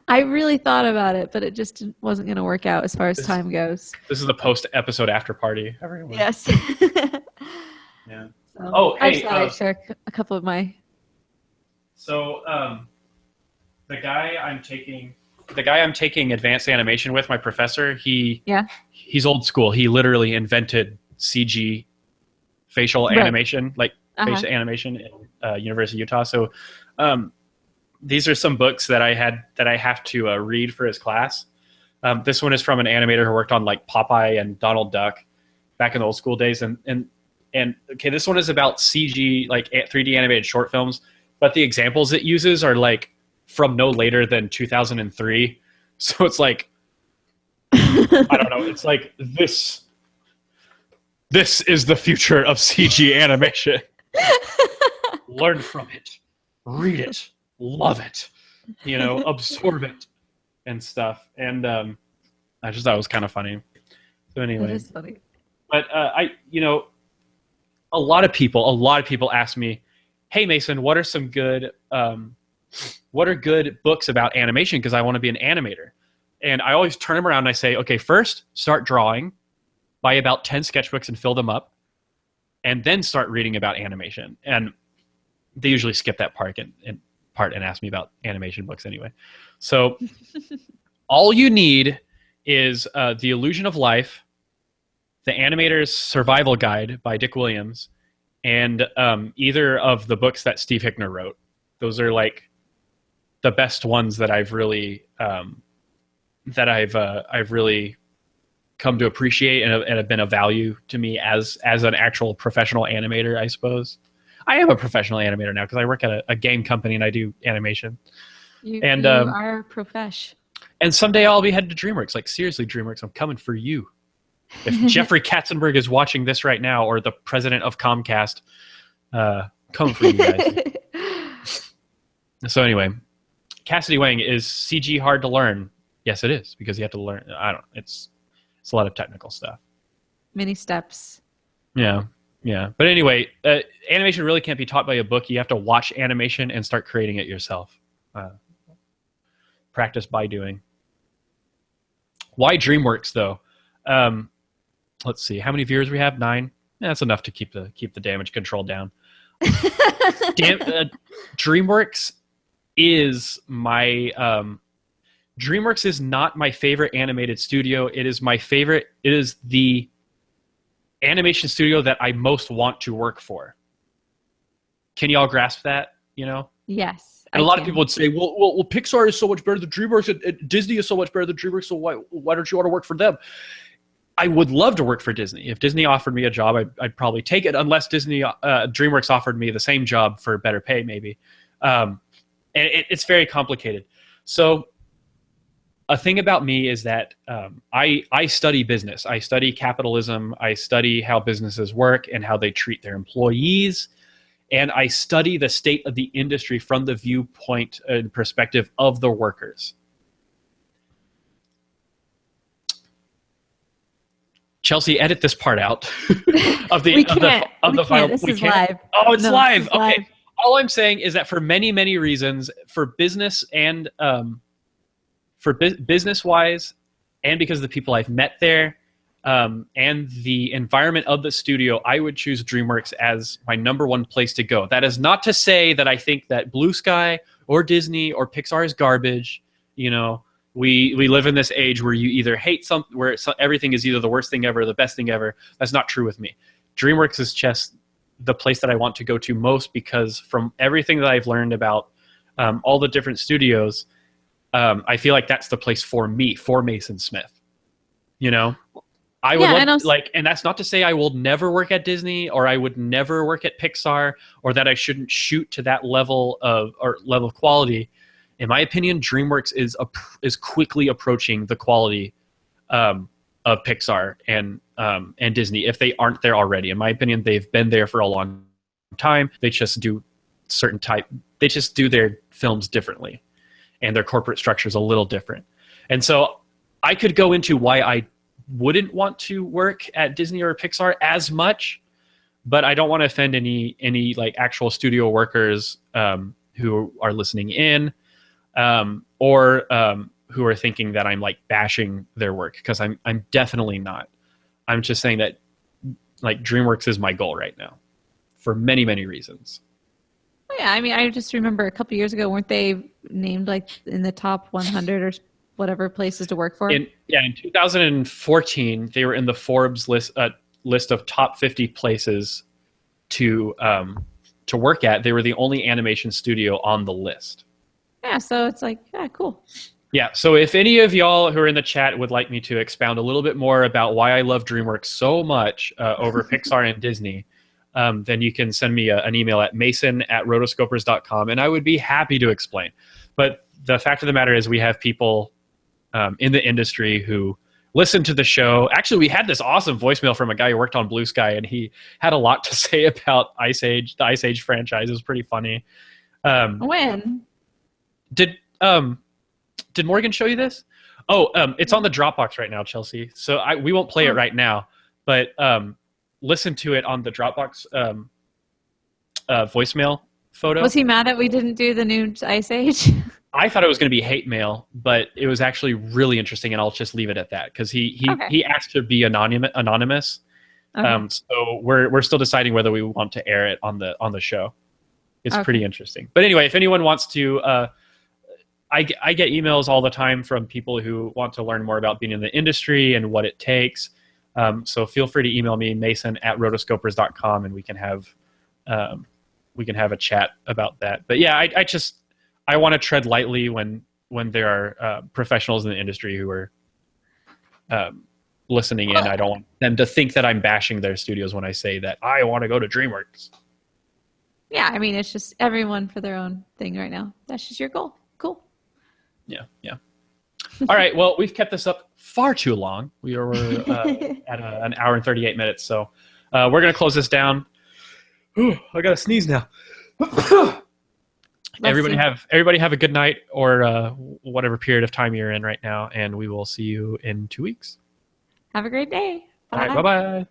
I really thought about it, but it just wasn't going to work out as far as time goes. This is the post-episode after party. Everyone. Yes. Yeah. So, I just thought I'd share a couple of my. So, the guy I'm taking advanced animation with, my professor, he's old school. He literally invented CG facial animation, like facial animation in University of Utah. So, these are some books that I have to read for his class. This one is from an animator who worked on like Popeye and Donald Duck back in the old school days. And okay, this one is about CG, like 3D animated short films, but the examples it uses are like from no later than 2003. So it's like, I don't know. It's like this is the future of CG animation. Learn from it. Read it. Love it, absorb it and stuff. And I just thought it was kind of funny. So anyway, that is funny. But a lot of people ask me, hey Mason, what are some good books about animation, because I want to be an animator. And I always turn them around and I say, okay, first start drawing, buy about 10 sketchbooks and fill them up, and then start reading about animation. And they usually skip that part and ask me about animation books anyway. So all you need is The Illusion of Life, The Animator's Survival Guide by Dick Williams, and either of the books that Steve Hickner wrote. Those are like the best ones that I've really I've really come to appreciate and have been of value to me as an actual professional animator, I suppose. I am a professional animator now because I work at a game company and I do animation. You are a profesh. And someday I'll be headed to DreamWorks. Like, seriously, DreamWorks, I'm coming for you. If Jeffrey Katzenberg is watching this right now, or the president of Comcast, coming for you guys. So anyway, Cassidy Wang, is CG hard to learn? Yes, it is, because you have to learn. It's a lot of technical stuff. Many steps. Yeah. Yeah, but anyway, animation really can't be taught by a book. You have to watch animation and start creating it yourself. Practice by doing. Why DreamWorks though? Let's see, how many viewers we have? 9. That's enough to keep the damage control down. DreamWorks is my DreamWorks is not my favorite animated studio. It is my favorite. It is the animation studio that I most want to work for. Can y'all grasp that? Yes. And a lot of people would say, well, Pixar is so much better than DreamWorks, and Disney is so much better than DreamWorks, so why don't you want to work for them? I would love to work for Disney. If Disney offered me a job, I'd probably take it, unless DreamWorks offered me the same job for better pay, maybe. And it's very complicated. So a thing about me is that I study business. I study capitalism. I study how businesses work and how they treat their employees. And I study the state of the industry from the viewpoint and perspective of the workers. Chelsea, edit this part out of the final. This is live. Oh, it's live. Okay. all I'm saying is that for many, many reasons, for business and business-wise, and because of the people I've met there, and the environment of the studio, I would choose DreamWorks as my #1 place to go. That is not to say that I think that Blue Sky or Disney or Pixar is garbage. You know, we live in this age where you either hate something, where everything is either the worst thing ever or the best thing ever. That's not true with me. DreamWorks is just the place that I want to go to most, because from everything that I've learned about all the different studios, I feel like that's the place for me, for Mason Smith. You know? I would and that's not to say I will never work at Disney, or I would never work at Pixar, or that I shouldn't shoot to that level of quality. In my opinion, DreamWorks is quickly approaching the quality of Pixar and Disney, if they aren't there already. In my opinion, they've been there for a long time. They just do they just do their films differently, and their corporate structure is a little different. And so I could go into why I wouldn't want to work at Disney or Pixar as much, but I don't want to offend any like actual studio workers who are listening in, or who are thinking that I'm like bashing their work, because I'm definitely not. I'm just saying that like DreamWorks is my goal right now for many, many reasons. Yeah, I mean, I just remember a couple years ago, weren't they named like in the top 100 or whatever places to work for? In 2014, they were in the Forbes list of top 50 places to work at. They were the only animation studio on the list. Yeah, so it's like, yeah, cool. Yeah, so if any of y'all who are in the chat would like me to expound a little bit more about why I love DreamWorks so much over Pixar and Disney, then you can send me an email at mason@rotoscopers.com, and I would be happy to explain. But the fact of the matter is we have people in the industry who listen to the show. Actually, we had this awesome voicemail from a guy who worked on Blue Sky, and he had a lot to say about Ice Age, the Ice Age franchise. It was pretty funny. When? Did Morgan show you this? Oh, it's on the Dropbox right now, Chelsea. So we won't play it right now, but listen to it on the Dropbox voicemail photo. Was he mad that we didn't do the new Ice Age? I thought it was going to be hate mail, but it was actually really interesting, and I'll just leave it at that, because he asked to be anonymous. Okay. So we're still deciding whether we want to air it on the show. It's pretty interesting. But anyway, if anyone wants to, I get emails all the time from people who want to learn more about being in the industry and what it takes. So feel free to email me, mason@rotoscopers.com, and we can have a chat about that. But yeah, I want to tread lightly when there are professionals in the industry who are listening in. I don't want them to think that I'm bashing their studios when I say that I want to go to DreamWorks. Yeah, I mean, it's just everyone for their own thing right now. That's just your goal. Cool. Yeah. All right, well, we've kept this up far too long. We are at an hour and 38 minutes, so we're going to close this down. Ooh, I got to sneeze now. Everybody have a good night, or whatever period of time you're in right now, and we will see you in 2 weeks. Have a great day. Bye. All right, bye-bye.